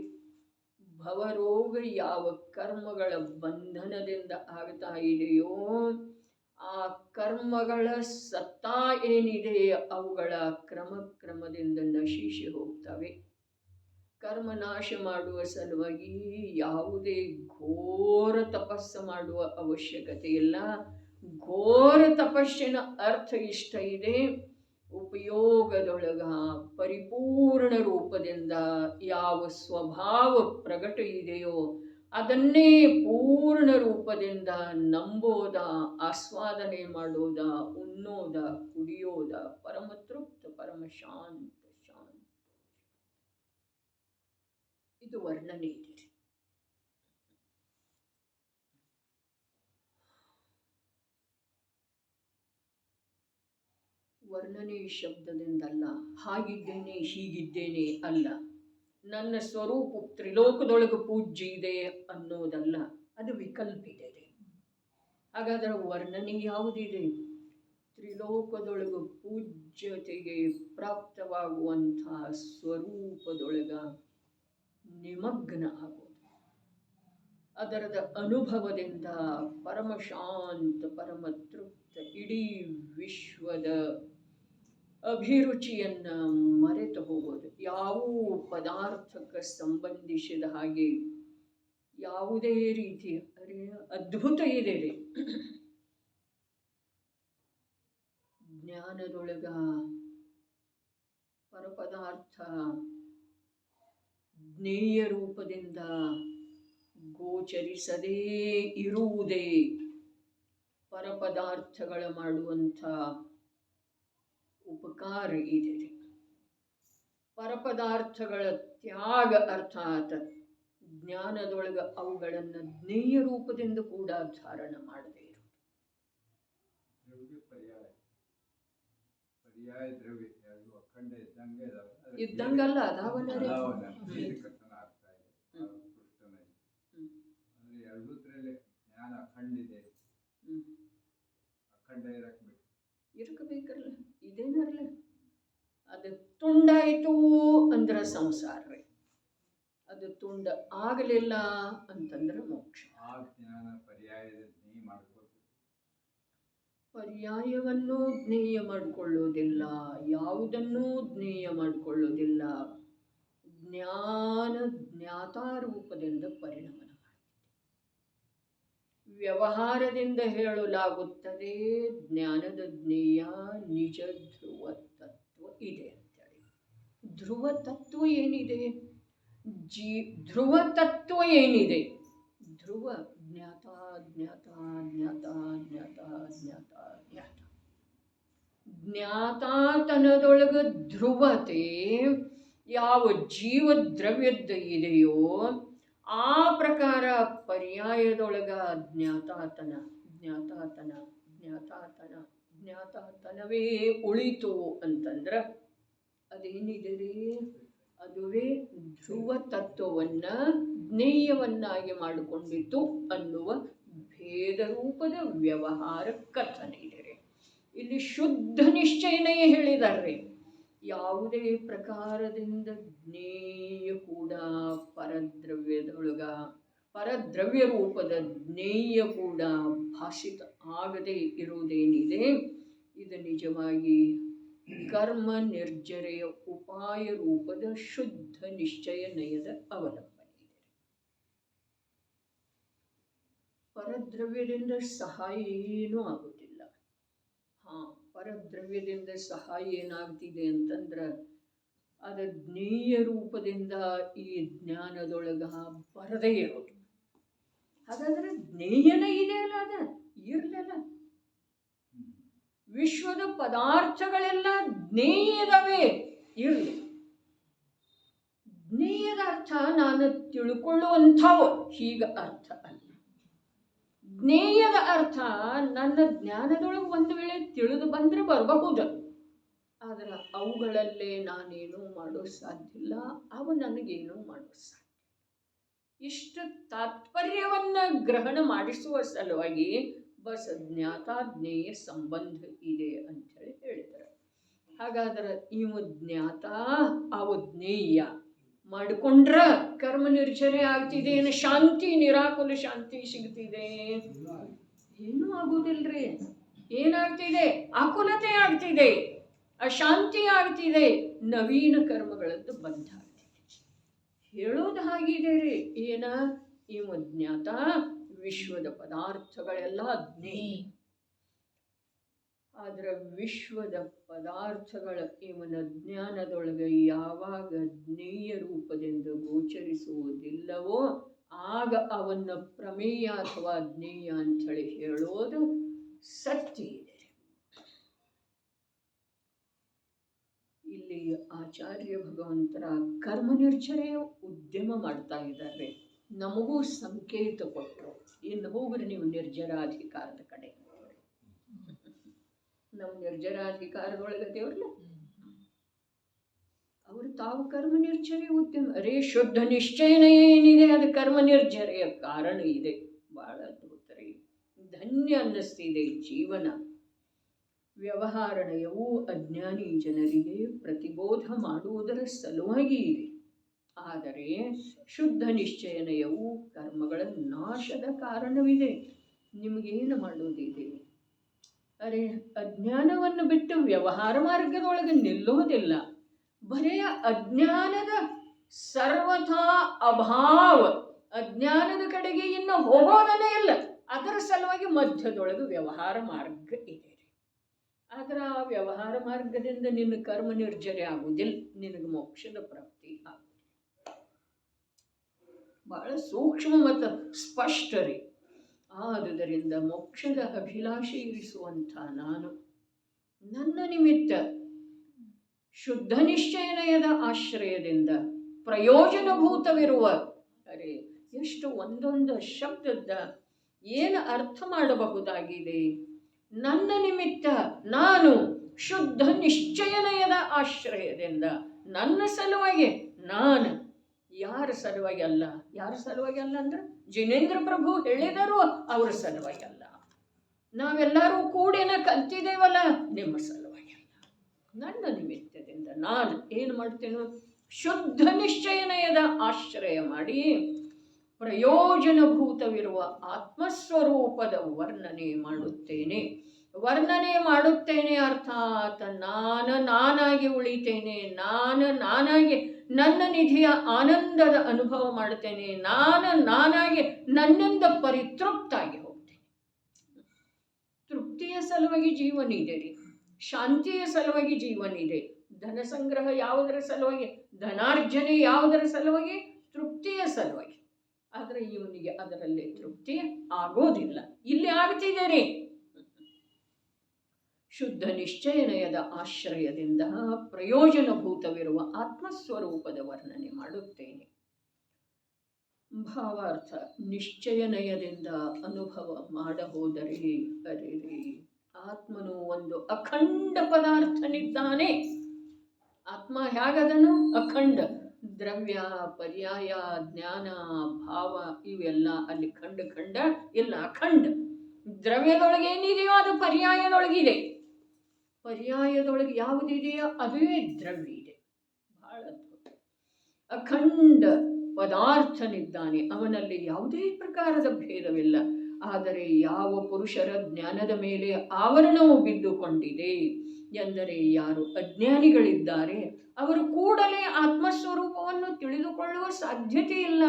ಭವರೋಗ ಯಾವ ಕರ್ಮಗಳ ಬಂಧನದಿಂದ ಆಗ್ತಾ ಇದೆಯೋ ಆ ಕರ್ಮಗಳ ಸತ್ತಾ ಏನಿದೆ ಅವುಗಳ ಕ್ರಮದಿಂದ ನಶಿಸಿ ಹೋಗ್ತವೆ. ಕರ್ಮ ನಾಶ ಮಾಡುವ ಸಲುವಾಗಿ ಯಾವುದೇ ಘೋರ ತಪಸ್ಸು ಮಾಡುವ ಅವಶ್ಯಕತೆ ಇಲ್ಲ. ಘೋರ ತಪಸ್ಸಿನ ಅರ್ಥ ಇಷ್ಟ ಇದೆ, ಉಪಯೋಗದೊಳಗ ಪರಿಪೂರ್ಣ ರೂಪದಿಂದ ಯಾವ ಸ್ವಭಾವ ಪ್ರಗಟ ಇದೆಯೋ ಅದನ್ನೇ ಪೂರ್ಣ ರೂಪದಿಂದ ನಂಬೋದ, ಆಸ್ವಾದನೆ ಮಾಡೋದ, ಉಣ್ಣೋದ, ಕುಡಿಯೋದ, ಪರಮ ತೃಪ್ತ, ಪರಮ ಶಾಂತ. ಇದು ವರ್ಣನೆ ಇದೆ. ವರ್ಣನೆ ಶಬ್ದದಿಂದಲ್ಲ, ಹಾಗಿದ್ದೇನೆ ಹೀಗಿದ್ದೇನೆ ಅಲ್ಲ, ನನ್ನ ಸ್ವರೂಪ ತ್ರಿಲೋಕದೊಳಗೆ ಪೂಜ್ಯ ಇದೆ ಅನ್ನೋದಲ್ಲ, ಅದು ವಿಕಲ್ಪ ಇದೆ. ಹಾಗಾದರೆ ವರ್ಣನೆ ಯಾವುದಿದೆ? ತ್ರಿಲೋಕದೊಳಗೆ ಪೂಜ್ಯತೆಗೆ ಪ್ರಾಪ್ತವಾಗುವಂಥ ಸ್ವರೂಪದೊಳಗ ನಿಮಗ್ನ ಆಗೋದು, ಅದರದ ಅನುಭವದಿಂದ ಪರಮ ಶಾಂತ, ಪರಮ ತೃಪ್ತ, ಇಡೀ ವಿಶ್ವದ ಅಭಿರುಚಿಯನ್ನ ಮರೆತು ಹೋಗೋದು. ಯಾವುವು ಪದಾರ್ಥಕ್ಕೆ ಸಂಬಂಧಿಸಿದ ಹಾಗೆ ಯಾವುದೇ ರೀತಿಯ ಅದ್ಭುತ ಇದೆ. ಜ್ಞಾನದೊಳಗ ಪರಪದಾರ್ಥ ಜ್ಞೇಯ ರೂಪದಿಂದ ಗೋಚರಿಸದೇ ಇರುವುದೇ ಪರಪದಾರ್ಥಗಳ ಮಾಡುವಂಥ ಉಪಕಾರ ಇದೆ. ಪರಪದಾರ್ಥಗಳ ತ್ಯಾಗ ಅರ್ಥಾತ್ ಜ್ಞಾನದೊಳಗ ಅವುಗಳನ್ನು ಜ್ಞೇಯ ರೂಪದಿಂದ ಕೂಡ ಧಾರಣ ಮಾಡದೇ ಇರುವುದು. ಇದ್ದಂಗಲ್ಲ ಅದಾವಲ್ಲ. ಇರಬೇಕಲ್ಲ, ಇದೇನಲ್ಲ. ಅದು ತುಂಡಾಯಿತು ಅಂದ್ರೆ ಸಂಸಾರವೇ, ಅದು ತುಂಡ ಆಗಲಿಲ್ಲ ಅಂತಂದ್ರೆ ಮೋಕ್ಷ. ಪರ್ಯಾಯವನ್ನು ಜ್ಞೇಯ ಮಾಡಿಕೊಳ್ಳೋದಿಲ್ಲ, ಯಾವುದನ್ನೂ ಜ್ಞೇಯ ಮಾಡಿಕೊಳ್ಳೋದಿಲ್ಲ. ಜ್ಞಾನ ಜ್ಞಾತಾರೂಪದಿಂದ ಪರಿಣಾಮ ಮಾಡ್ತಿದೆ. ವ್ಯವಹಾರದಿಂದ ಹೇಳಲಾಗುತ್ತದೆ ಜ್ಞಾನದ ಜ್ಞೇಯ ನಿಜ ಧ್ರುವ ತತ್ವ ಇದೆ ಅಂತೇಳಿ. ಧ್ರುವ ತತ್ವ ಏನಿದೆ? ಧ್ರುವ ತತ್ವ ಏನಿದೆ? ಧ್ರುವ ಜ್ಞಾತ ಜ್ಞಾತ ಜ್ಞಾತ ಜ್ಞಾತ ಜ್ಞಾತ ಜ್ಞಾತ. ಜ್ಞಾತಾತನದೊಳಗ ಧ್ರುವತೆ ಯಾವ ಜೀವ ದ್ರವ್ಯದ ಇದೆಯೋ ಆ ಪ್ರಕಾರ ಪರ್ಯಾಯದೊಳಗ ಜ್ಞಾತಾತನ ಜ್ಞಾತಾತನ ಜ್ಞಾತಾತನ ಜ್ಞಾತಾತನವೇ ಉಳಿತು ಅಂತಂದ್ರ ಅದೇನಿದೆ ರೀ, ಅದುವೇ ಧ್ರುವ ತತ್ವವನ್ನ ಜ್ಞೇಯವನ್ನಾಗಿ ಮಾಡಿಕೊಂಡಿತು ಅನ್ನುವ ಭೇದ ರೂಪದ ವ್ಯವಹಾರ ಕಥನೆ ಇದೆ ರೀ. ಇಲ್ಲಿ ಶುದ್ಧ ನಿಶ್ಚಯನೇ ಹೇಳಿದಾರ್ರಿ. ಯಾವುದೇ ಪ್ರಕಾರದಿಂದ ಜ್ಞೇಯ ಕೂಡ ಪರದ್ರವ್ಯದೊಳಗ ಪರದ್ರವ್ಯ ರೂಪದ ಜ್ಞೇಯ ಕೂಡ ಭಾಷಿತ ಆಗದೆ ಇರುವುದೇನಿದೆ, ಇದು ನಿಜವಾಗಿ ಕರ್ಮ ನಿರ್ಜರೆಯ ಉಪಾಯ ರೂಪದ ಶುದ್ಧ ನಿಶ್ಚಯ ನಯದ ಅವಲಂಬನೆ ಇದೆ. ಪರದ್ರವ್ಯದಿಂದ ಸಹಾಯ ಏನೂ ಆಗುತ್ತಿಲ್ಲ. ಪರದ್ರವ್ಯದಿಂದ ಸಹಾಯ ಏನಾಗ್ತಿದೆ ಅಂತಂದ್ರೆ ಅದ ಜ್ಞೇಯ ರೂಪದಿಂದ ಈ ಜ್ಞಾನದೊಳಗ ಬರದೇ ಇರೋದು. ಹಾಗಾದ್ರೆ ಜ್ಞೇಯನ ಇದೆ ಅಲ್ಲ, ಅದ ಇರ್ಲಿಲ್ಲ. ವಿಶ್ವದ ಪದಾರ್ಥಗಳೆಲ್ಲ ಜ್ಞೇಯದವೇ ಇರಲಿ. ಜ್ಞೇಯದ ಅರ್ಥ ನಾನು ತಿಳ್ಕೊಳ್ಳುವಂಥವು, ಹೀಗ ಅರ್ಥ ಅಲ್ಲ. ಜ್ಞೇಯದ ಅರ್ಥ ನನ್ನ ಜ್ಞಾನದೊಳಗೆ ಒಂದು ವೇಳೆ ತಿಳಿದು ಬಂದ್ರೆ ಬರಬಹುದು, ಆದ್ರೆ ಅವುಗಳಲ್ಲೇ ನಾನೇನೂ ಮಾಡೋ ಸಾಧ್ಯ ಇಲ್ಲ, ಅವು ನನಗೇನೂ ಮಾಡೋ ಸಾಧ್ಯ. ಇಷ್ಟು ತಾತ್ಪರ್ಯವನ್ನ ಗ್ರಹಣ ಮಾಡಿಸುವ ಸಲುವಾಗಿ ಬಸ್ ಜ್ಞಾತಾಜ್ಞೇಯ ಸಂಬಂಧ ಇದೆ ಅಂಥೇಳಿ ಹೇಳಿದ್ದಾರೆ. ಹಾಗಾದ್ರೆ ಇವು ಜ್ಞಾತ ಅವು ಜ್ಞೇಯ ಮಾಡಿಕೊಂಡ್ರ ಕರ್ಮ ನಿರ್ಜನೆ ಆಗ್ತಿದೆ, ಏನು ಶಾಂತಿ ನಿರಾಕುಲ ಶಾಂತಿ ಸಿಗ್ತಿದೆ? ಏನೂ ಆಗುವುದಿಲ್ರಿ. ಏನಾಗ್ತಿದೆ? ಆಕುಲತೆ ಆಗ್ತಿದೆ, ಅಶಾಂತಿ ಆಗ್ತಿದೆ, ನವೀನ ಕರ್ಮಗಳದ್ದು ಬಂಧ ಆಗ್ತಿದೆ. ಹೇಳೋದು ಹಾಗಿದೆ ರೀ. ಏನ? ಇವು ಜ್ಞಾತ, ವಿಶ್ವದ ಪದಾರ್ಥಗಳೆಲ್ಲ ಜ್ಞೇಯ. ಆದ್ರೆ ವಿಶ್ವದ ಪದಾರ್ಥಗಳ ಇವನ ಜ್ಞಾನದೊಳಗೆ ಯಾವಾಗ ಜ್ಞೇಯ ರೂಪದಿಂದ ಗೋಚರಿಸುವುದಿಲ್ಲವೋ ಆಗ ಅವನ್ನ ಪ್ರಮೇಯ ಅಥವಾ ಜ್ಞೇಯ ಅಂಥೇಳಿ ಹೇಳೋದು ಸತ್ಯ ಇದೆ. ಇಲ್ಲಿ ಆಚಾರ್ಯ ಭಗವಂತರ ಕರ್ಮ ನಿರ್ಜರೆಯ ಉದ್ಯಮ ಮಾಡ್ತಾ ಇದ್ದಾರೆ. ನಮಗೂ ಸಂಕೇತ ಕೊಟ್ಟರು, ಇನ್ನು ಹೋಗ್ರಿ ನೀವು ನಿರ್ಜರಾಧಿಕಾರದ ಕಡೆ. ನಮ್ಮ ನಿರ್ಜರಾಧಿಕಾರದೊಳಗದೇವ್ರಲ್ಲ, ಅವರು ತಾವು ಕರ್ಮ ನಿರ್ಜರೆಯ ಉದ್ಯಮ ರೇ. ಶುದ್ಧ ನಿಶ್ಚಯನ ಏನಿದೆ ಅದು ಕರ್ಮ ನಿರ್ಜರೆಯ ಕಾರಣ ಇದೆ. ಬಹಳ ಅದ್ಭುತ ರೀ. ಧನ್ಯ ಅನ್ನಿಸ್ತಿದೆ ಜೀವನ. ವ್ಯವಹಾರಣೆಯವು ಅಜ್ಞಾನಿ ಜನರಿಗೆ ಪ್ರತಿಬೋಧ ಮಾಡುವುದರ ಸಲುವಾಗಿ ಇದೆ. ಆದರೆ ಶುದ್ಧ ನಿಶ್ಚಯನಯವು ಕರ್ಮಗಳ ನಾಶದ ಕಾರಣವಿದೆ. ನಿಮಗೇನು ಮಾಡುವುದಿದೆ? ಅರೆ, ಅಜ್ಞಾನವನ್ನು ಬಿಟ್ಟು ವ್ಯವಹಾರ ಮಾರ್ಗದೊಳಗೆ ನಿಲ್ಲೋದಿಲ್ಲ. ಬರೆಯ ಅಜ್ಞಾನದ ಸರ್ವಥಾ ಅಭಾವ, ಅಜ್ಞಾನದ ಕಡೆಗೆ ಇನ್ನು ಹೋಗೋದನ್ನೇ ಇಲ್ಲ. ಅದರ ಸಲುವಾಗಿ ಮಧ್ಯದೊಳಗೆ ವ್ಯವಹಾರ ಮಾರ್ಗ ಇದೆ. ಆದ್ರೆ ಆ ವ್ಯವಹಾರ ಮಾರ್ಗದಿಂದ ನಿನ್ನ ಕರ್ಮ ನಿರ್ಜರೆ ಆಗುವುದಿಲ್ಲ, ನಿನಗೆ ಮೋಕ್ಷದ ಪ್ರಾಪ್ತಿ ಆಗುವುದಿಲ್ಲ. ಬಹಳ ಸೂಕ್ಷ್ಮ ಮತ್ತು ಸ್ಪಷ್ಟ ರೀ. ಆದುದರಿಂದ ಮೋಕ್ಷದ ಅಭಿಲಾಷೆ ಇರಿಸುವಂಥ ನಾನು ನನ್ನ ನಿಮಿತ್ತ ಶುದ್ಧ ನಿಶ್ಚಯನಯದ ಆಶ್ರಯದಿಂದ ಪ್ರಯೋಜನಭೂತವಿರುವ, ಅರೆ ಎಷ್ಟು ಒಂದೊಂದು ಶಬ್ದದ ಏನು ಅರ್ಥ ಮಾಡಬಹುದಾಗಿದೆ. ನನ್ನ ನಿಮಿತ್ತ ನಾನು ಶುದ್ಧ ನಿಶ್ಚಯನಯದ ಆಶ್ರಯದಿಂದ, ನನ್ನ ಸಲುವಾಗಿ ನಾನು, ಯಾರ ಸಲುವಾಗಿ ಅಲ್ಲ. ಯಾರ ಸಲುವಾಗಿ ಅಲ್ಲ ಅಂದ್ರೆ ಜಿನೇಂದ್ರ ಪ್ರಭು ಹೇಳಿದರು ಅವರ ಸಲುವಾಗಿ ಅಲ್ಲ. ನಾವೆಲ್ಲರೂ ಕೂಡಿನ ಕಲ್ತಿದ್ದೇವಲ್ಲ, ನಿಮ್ಮ ಸಲುವಾಗಿ ಅಲ್ಲ. ನನ್ನ ನಿಮಿತ್ತದಿಂದ ನಾನು ಏನು ಮಾಡ್ತೇನೋ, ಶುದ್ಧ ನಿಶ್ಚಯನಯದ ಆಶ್ರಯ ಮಾಡಿ ಪ್ರಯೋಜನಭೂತವಿರುವ ಆತ್ಮಸ್ವರೂಪದ ವರ್ಣನೆ ಮಾಡುತ್ತೇನೆ. ವರ್ಣನೆ ಮಾಡುತ್ತೇನೆ ಅರ್ಥಾತ್ ನಾನಾಗಿ ಉಳಿತೇನೆ, ನಾನಾಗಿ ನನ್ನ ನಿಧಿಯ ಆನಂದದ ಅನುಭವ ಮಾಡುತ್ತೇನೆ, ನಾನಾಗಿ ನನ್ನಿಂದ ಪರಿತೃಪ್ತಾಗಿ ಹೋಗ್ತೇನೆ. ತೃಪ್ತಿಯ ಸಲುವಾಗಿ ಜೀವನ ಇದೆ ರೀ, ಶಾಂತಿಯ ಸಲುವಾಗಿ ಜೀವನ ಇದೆ. ಧನ ಸಂಗ್ರಹ ಯಾವುದರ ಸಲುವಾಗಿ? ಧನಾರ್ಜನೆ ಯಾವುದರ ಸಲುವಾಗಿ? ತೃಪ್ತಿಯ ಸಲುವಾಗಿ. ಆದರೆ ಇವನಿಗೆ ಅದರಲ್ಲಿ ತೃಪ್ತಿ ಆಗೋದಿಲ್ಲ. ಇಲ್ಲಿ ಆಗ್ತಿದೆ ರೀ. ಶುದ್ಧ ನಿಶ್ಚಯನಯದ ಆಶ್ರಯದಿಂದ ಪ್ರಯೋಜನಭೂತವಿರುವ ಆತ್ಮಸ್ವರೂಪದ ವರ್ಣನೆ ಮಾಡುತ್ತೇನೆ. ಭಾವಾರ್ಥ ನಿಶ್ಚಯ ನಯದಿಂದ ಅನುಭವ ಮಾಡಬಹುದರೆ ಅರೆರೆ ಆತ್ಮನು ಒಂದು ಅಖಂಡ ಪದಾರ್ಥನಿದ್ದಾನೆ. ಆತ್ಮ ಹೇಗದನು? ಅಖಂಡ. ದ್ರವ್ಯ, ಪರ್ಯಾಯ, ಜ್ಞಾನ, ಭಾವ ಇವೆಲ್ಲ ಅಲ್ಲಿ ಖಂಡ ಇಲ್ಲ, ಅಖಂಡ. ದ್ರವ್ಯದೊಳಗೆ ಏನಿದೆಯೋ ಅದು ಪರ್ಯಾಯದೊಳಗಿದೆ. ಪರ್ಯಾಯದೊಳಗೆ ಯಾವುದಿದೆಯೋ ಅದುವೇ ದ್ರವ್ಯ ಇದೆ. ಬಹಳ ಅದ್ಭುತ. ಅಖಂಡ ಪದಾರ್ಥನಿದ್ದಾನೆ, ಅವನಲ್ಲಿ ಯಾವುದೇ ಪ್ರಕಾರದ ಭೇದವಿಲ್ಲ. ಆದರೆ ಯಾವ ಪುರುಷರ ಜ್ಞಾನದ ಮೇಲೆ ಆವರಣವು ಬಿದ್ದುಕೊಂಡಿದೆ ಎಂದರೆ ಯಾರು ಅಜ್ಞಾನಿಗಳಿದ್ದಾರೆ ಅವರು ಕೂಡಲೇ ಆತ್ಮಸ್ವರೂಪವನ್ನು ತಿಳಿದುಕೊಳ್ಳುವ ಸಾಧ್ಯತೆ ಇಲ್ಲ.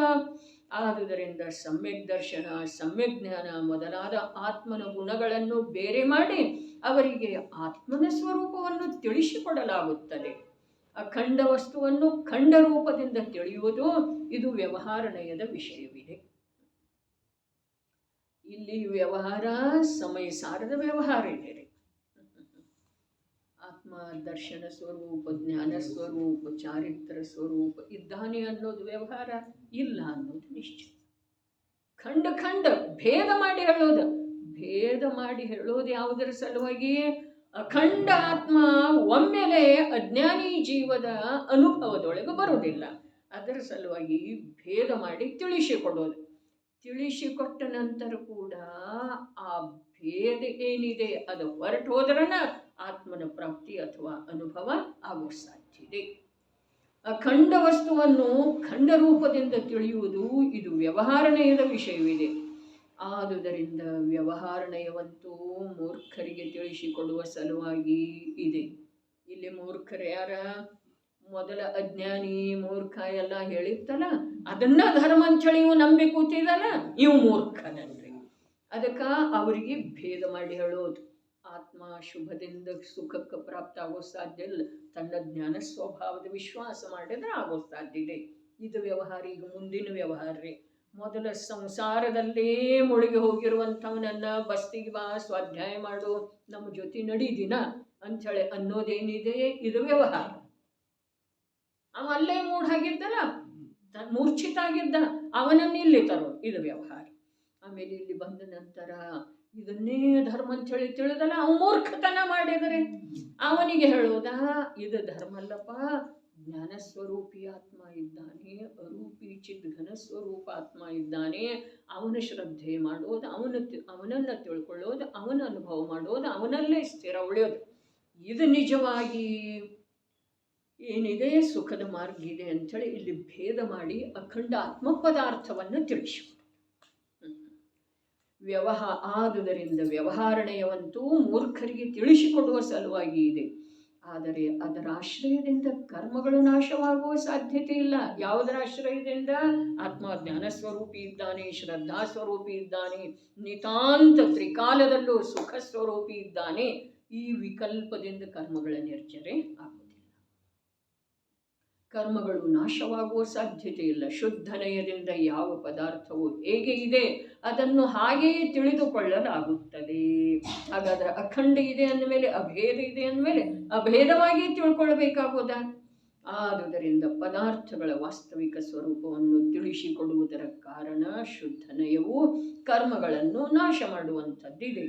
ಆದುದರಿಂದ ಸಮ್ಯಕ್ ದರ್ಶನ, ಸಮ್ಯಕ್ ಜ್ಞಾನ ಮೊದಲಾದ ಆತ್ಮನ ಗುಣಗಳನ್ನು ಬೇರೆ ಮಾಡಿ ಅವರಿಗೆ ಆತ್ಮನ ಸ್ವರೂಪವನ್ನು ತಿಳಿಸಿಕೊಡಲಾಗುತ್ತದೆ. ಅಖಂಡ ವಸ್ತುವನ್ನು ಖಂಡ ರೂಪದಿಂದ ತಿಳಿಯುವುದು ಇದು ವ್ಯವಹಾರಣೆಯದ ವಿಷಯವಿದೆ. ಇಲ್ಲಿ ವ್ಯವಹಾರ ಸಮಯ ಸಾರದ ವ್ಯವಹಾರ ಇದೆ. ಆತ್ಮ ದರ್ಶನ ಸ್ವರೂಪ, ಜ್ಞಾನ ಸ್ವರೂಪ, ಚಾರಿತ್ರ ಸ್ವರೂಪ ಇದ್ದಾನೆ ಅನ್ನೋದು ವ್ಯವಹಾರ ಇಲ್ಲ ಅನ್ನೋದು ನಿಶ್ಚಯ. ಖಂಡ ಭೇದ ಮಾಡಿ ಹೇಳೋದು. ಭೇದ ಮಾಡಿ ಹೇಳೋದು ಯಾವುದರ ಸಲುವಾಗಿ? ಅಖಂಡ ಆತ್ಮ ಒಮ್ಮೆಲೆ ಅಜ್ಞಾನಿ ಜೀವದ ಅನುಭವದೊಳಗೆ ಬರುವುದಿಲ್ಲ. ಅದರ ಸಲುವಾಗಿ ಭೇದ ಮಾಡಿ ತಿಳಿಸಿಕೊಡೋದು. ತಿಳಿಸಿಕೊಟ್ಟ ನಂತರ ಕೂಡ ಆ ಭೇದ ಏನಿದೆ ಅದು ಹೊರಟು ಹೋದ್ರನ ಆತ್ಮನ ಪ್ರಾಪ್ತಿ ಅಥವಾ ಅನುಭವ ಆಗೋ ಸಾಧ್ಯತೆ. ಅಖಂಡ ವಸ್ತುವನ್ನು ಖಂಡ ರೂಪದಿಂದ ತಿಳಿಯುವುದು ಇದು ವ್ಯವಹಾರಣೆಯದ ವಿಷಯವಿದೆ. ಆದುದರಿಂದ ವ್ಯವಹಾರಣೆಯವಂತೂ ಮೂರ್ಖರಿಗೆ ತಿಳಿಸಿಕೊಡುವ ಸಲುವಾಗಿ ಇದೆ. ಇಲ್ಲಿ ಮೂರ್ಖರು ಯಾರ? ಮೊದಲ ಅಜ್ಞಾನಿ ಮೂರ್ಖ ಎಲ್ಲ ಹೇಳಿರ್ತಲ್ಲ, ಅದನ್ನ ಧರ್ಮ ಅಂತೇಳಿ ಇವು ನಂಬಿ ಕೂತಿದಲ್ಲ, ಇವು ಮೂರ್ಖನನ್ರಿ. ಅದಕ್ಕೆ ಅವರಿಗೆ ಭೇದ ಮಾಡಿ ಹೇಳೋದು. ಆತ್ಮ ಶುಭದಿಂದ ಸುಖಕ್ಕೆ ಪ್ರಾಪ್ತ ಆಗೋ ಸಾಧ್ಯ ಇಲ್ಲ, ತನ್ನ ಜ್ಞಾನ ಸ್ವಭಾವದ ವಿಶ್ವಾಸ ಮಾಡಿದ್ರೆ ಆಗೋ ಸಾಧ್ಯ ಇದೆ. ಇದು ವ್ಯವಹಾರ. ಈಗ ಮುಂದಿನ ವ್ಯವಹಾರ ರೀ. ಮೊದಲ ಸಂಸಾರದಲ್ಲೇ ಮುಳುಗಿ ಹೋಗಿರುವಂಥವನನ್ನ ಬಸ್ತಿಗೆ ಬಾ, ಸ್ವಾಧ್ಯಾಯ ಮಾಡು, ನಮ್ಮ ಜೊತೆ ನಡೀದಿನ ಅಂಥೇಳಿ ಅನ್ನೋದೇನಿದೆ ಇದು ವ್ಯವಹಾರ. ಅವ ಅಲ್ಲೇ ಮೂಢಾಗಿದ್ದಲ್ಲ, ಮೂರ್ಛಿತ ಆಗಿದ್ದ, ಅವನನ್ನು ಇಲ್ಲಿ ತರೋದು ಇದು ವ್ಯವಹಾರ. ಆಮೇಲೆ ಇಲ್ಲಿ ಬಂದ ನಂತರ ಇದನ್ನೇ ಧರ್ಮ ಅಂತೇಳಿ ತಿಳಿದಲ್ಲ, ಅವ ಮೂರ್ಖತನ ಮಾಡಿದರೆ ಅವನಿಗೆ ಹೇಳೋದಾ ಇದು ಧರ್ಮ ಅಲ್ಲಪ್ಪ, ಜ್ಞಾನಸ್ವರೂಪಿ ಆತ್ಮ ಇದ್ದಾನೆ, ಅರೂಪಿ ಚಿದ್ ಘನಸ್ವರೂಪ ಆತ್ಮ ಇದ್ದಾನೆ, ಅವನ ಶ್ರದ್ಧೆ ಮಾಡೋದು, ಅವನನ್ನು ತಿಳ್ಕೊಳ್ಳೋದು, ಅವನ ಅನುಭವ ಮಾಡೋದು, ಅವನಲ್ಲೇ ಸ್ಥಿರ ಉಳಿಯೋದು. ಇದು ನಿಜವಾಗಿ ಏನಿದೆ ಸುಖದ ಮಾರ್ಗ ಇದೆ ಅಂಥೇಳಿ ಇಲ್ಲಿ ಭೇದ ಮಾಡಿ ಅಖಂಡ ಆತ್ಮ ಪದಾರ್ಥವನ್ನು ತಿಳಿಸು. ಆದುದರಿಂದ ವ್ಯವಹಾರಣೆಯವಂತೂ ಮೂರ್ಖರಿಗೆ ತಿಳಿಸಿಕೊಡುವ ಸಲುವಾಗಿ ಇದೆ. ಆದರೆ ಅದರ ಆಶ್ರಯದಿಂದ ಕರ್ಮಗಳು ನಾಶವಾಗುವ ಸಾಧ್ಯತೆ ಇಲ್ಲ. ಯಾವುದರ ಆಶ್ರಯದಿಂದ? ಆತ್ಮ ಜ್ಞಾನ ಸ್ವರೂಪಿ ಇದ್ದಾನೆ, ಶ್ರದ್ಧಾ ಸ್ವರೂಪಿ ಇದ್ದಾನೆ, ನಿತಾಂತ ತ್ರಿಕಾಲದಲ್ಲೂ ಸುಖ ಸ್ವರೂಪಿ ಇದ್ದಾನೆ. ಈ ವಿಕಲ್ಪದಿಂದ ಕರ್ಮಗಳ ನಿರ್ಜರೆ ಆಗುವುದಿಲ್ಲ. ಕರ್ಮಗಳು ನಾಶವಾಗುವ ಸಾಧ್ಯತೆ ಇಲ್ಲ. ಶುದ್ಧ ನಯದಿಂದ ಯಾವ ಪದಾರ್ಥವು ಹೇಗೆ ಇದೆ ಅದನ್ನು ಹಾಗೆಯೇ ತಿಳಿದುಕೊಳ್ಳಲಾಗುತ್ತದೆ. ಹಾಗಾದರೆ ಅಖಂಡ ಇದೆ ಅಂದಮೇಲೆ ಅಭೇದ ಇದೆ ಅಂದಮೇಲೆ ಅಭೇದವಾಗಿ ತಿಳ್ಕೊಳ್ಬೇಕಾಗೋದ. ಆದುದರಿಂದ ಪದಾರ್ಥಗಳ ವಾಸ್ತವಿಕ ಸ್ವರೂಪವನ್ನು ತಿಳಿಸಿಕೊಡುವುದರ ಕಾರಣ ಶುದ್ಧ ನಯವು ಕರ್ಮಗಳನ್ನು ನಾಶ ಮಾಡುವಂಥದ್ದಿದೆ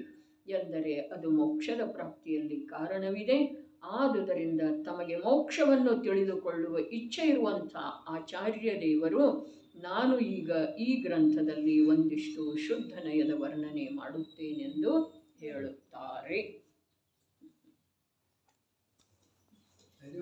ಎಂದರೆ ಅದು ಮೋಕ್ಷದ ಪ್ರಾಪ್ತಿಯಲ್ಲಿ ಕಾರಣವಿದೆ. ಆದುದರಿಂದ ತಮಗೆ ಮೋಕ್ಷವನ್ನು ತಿಳಿದುಕೊಳ್ಳುವ ಇಚ್ಛೆ ಇರುವಂಥ ಆಚಾರ್ಯ ದೇವರು ನಾನು ಈಗ ಈ ಗ್ರಂಥದಲ್ಲಿ ಒಂದಿಷ್ಟು ಶುದ್ಧ ನಯದ ವರ್ಣನೆ ಮಾಡುತ್ತೇನೆಂದು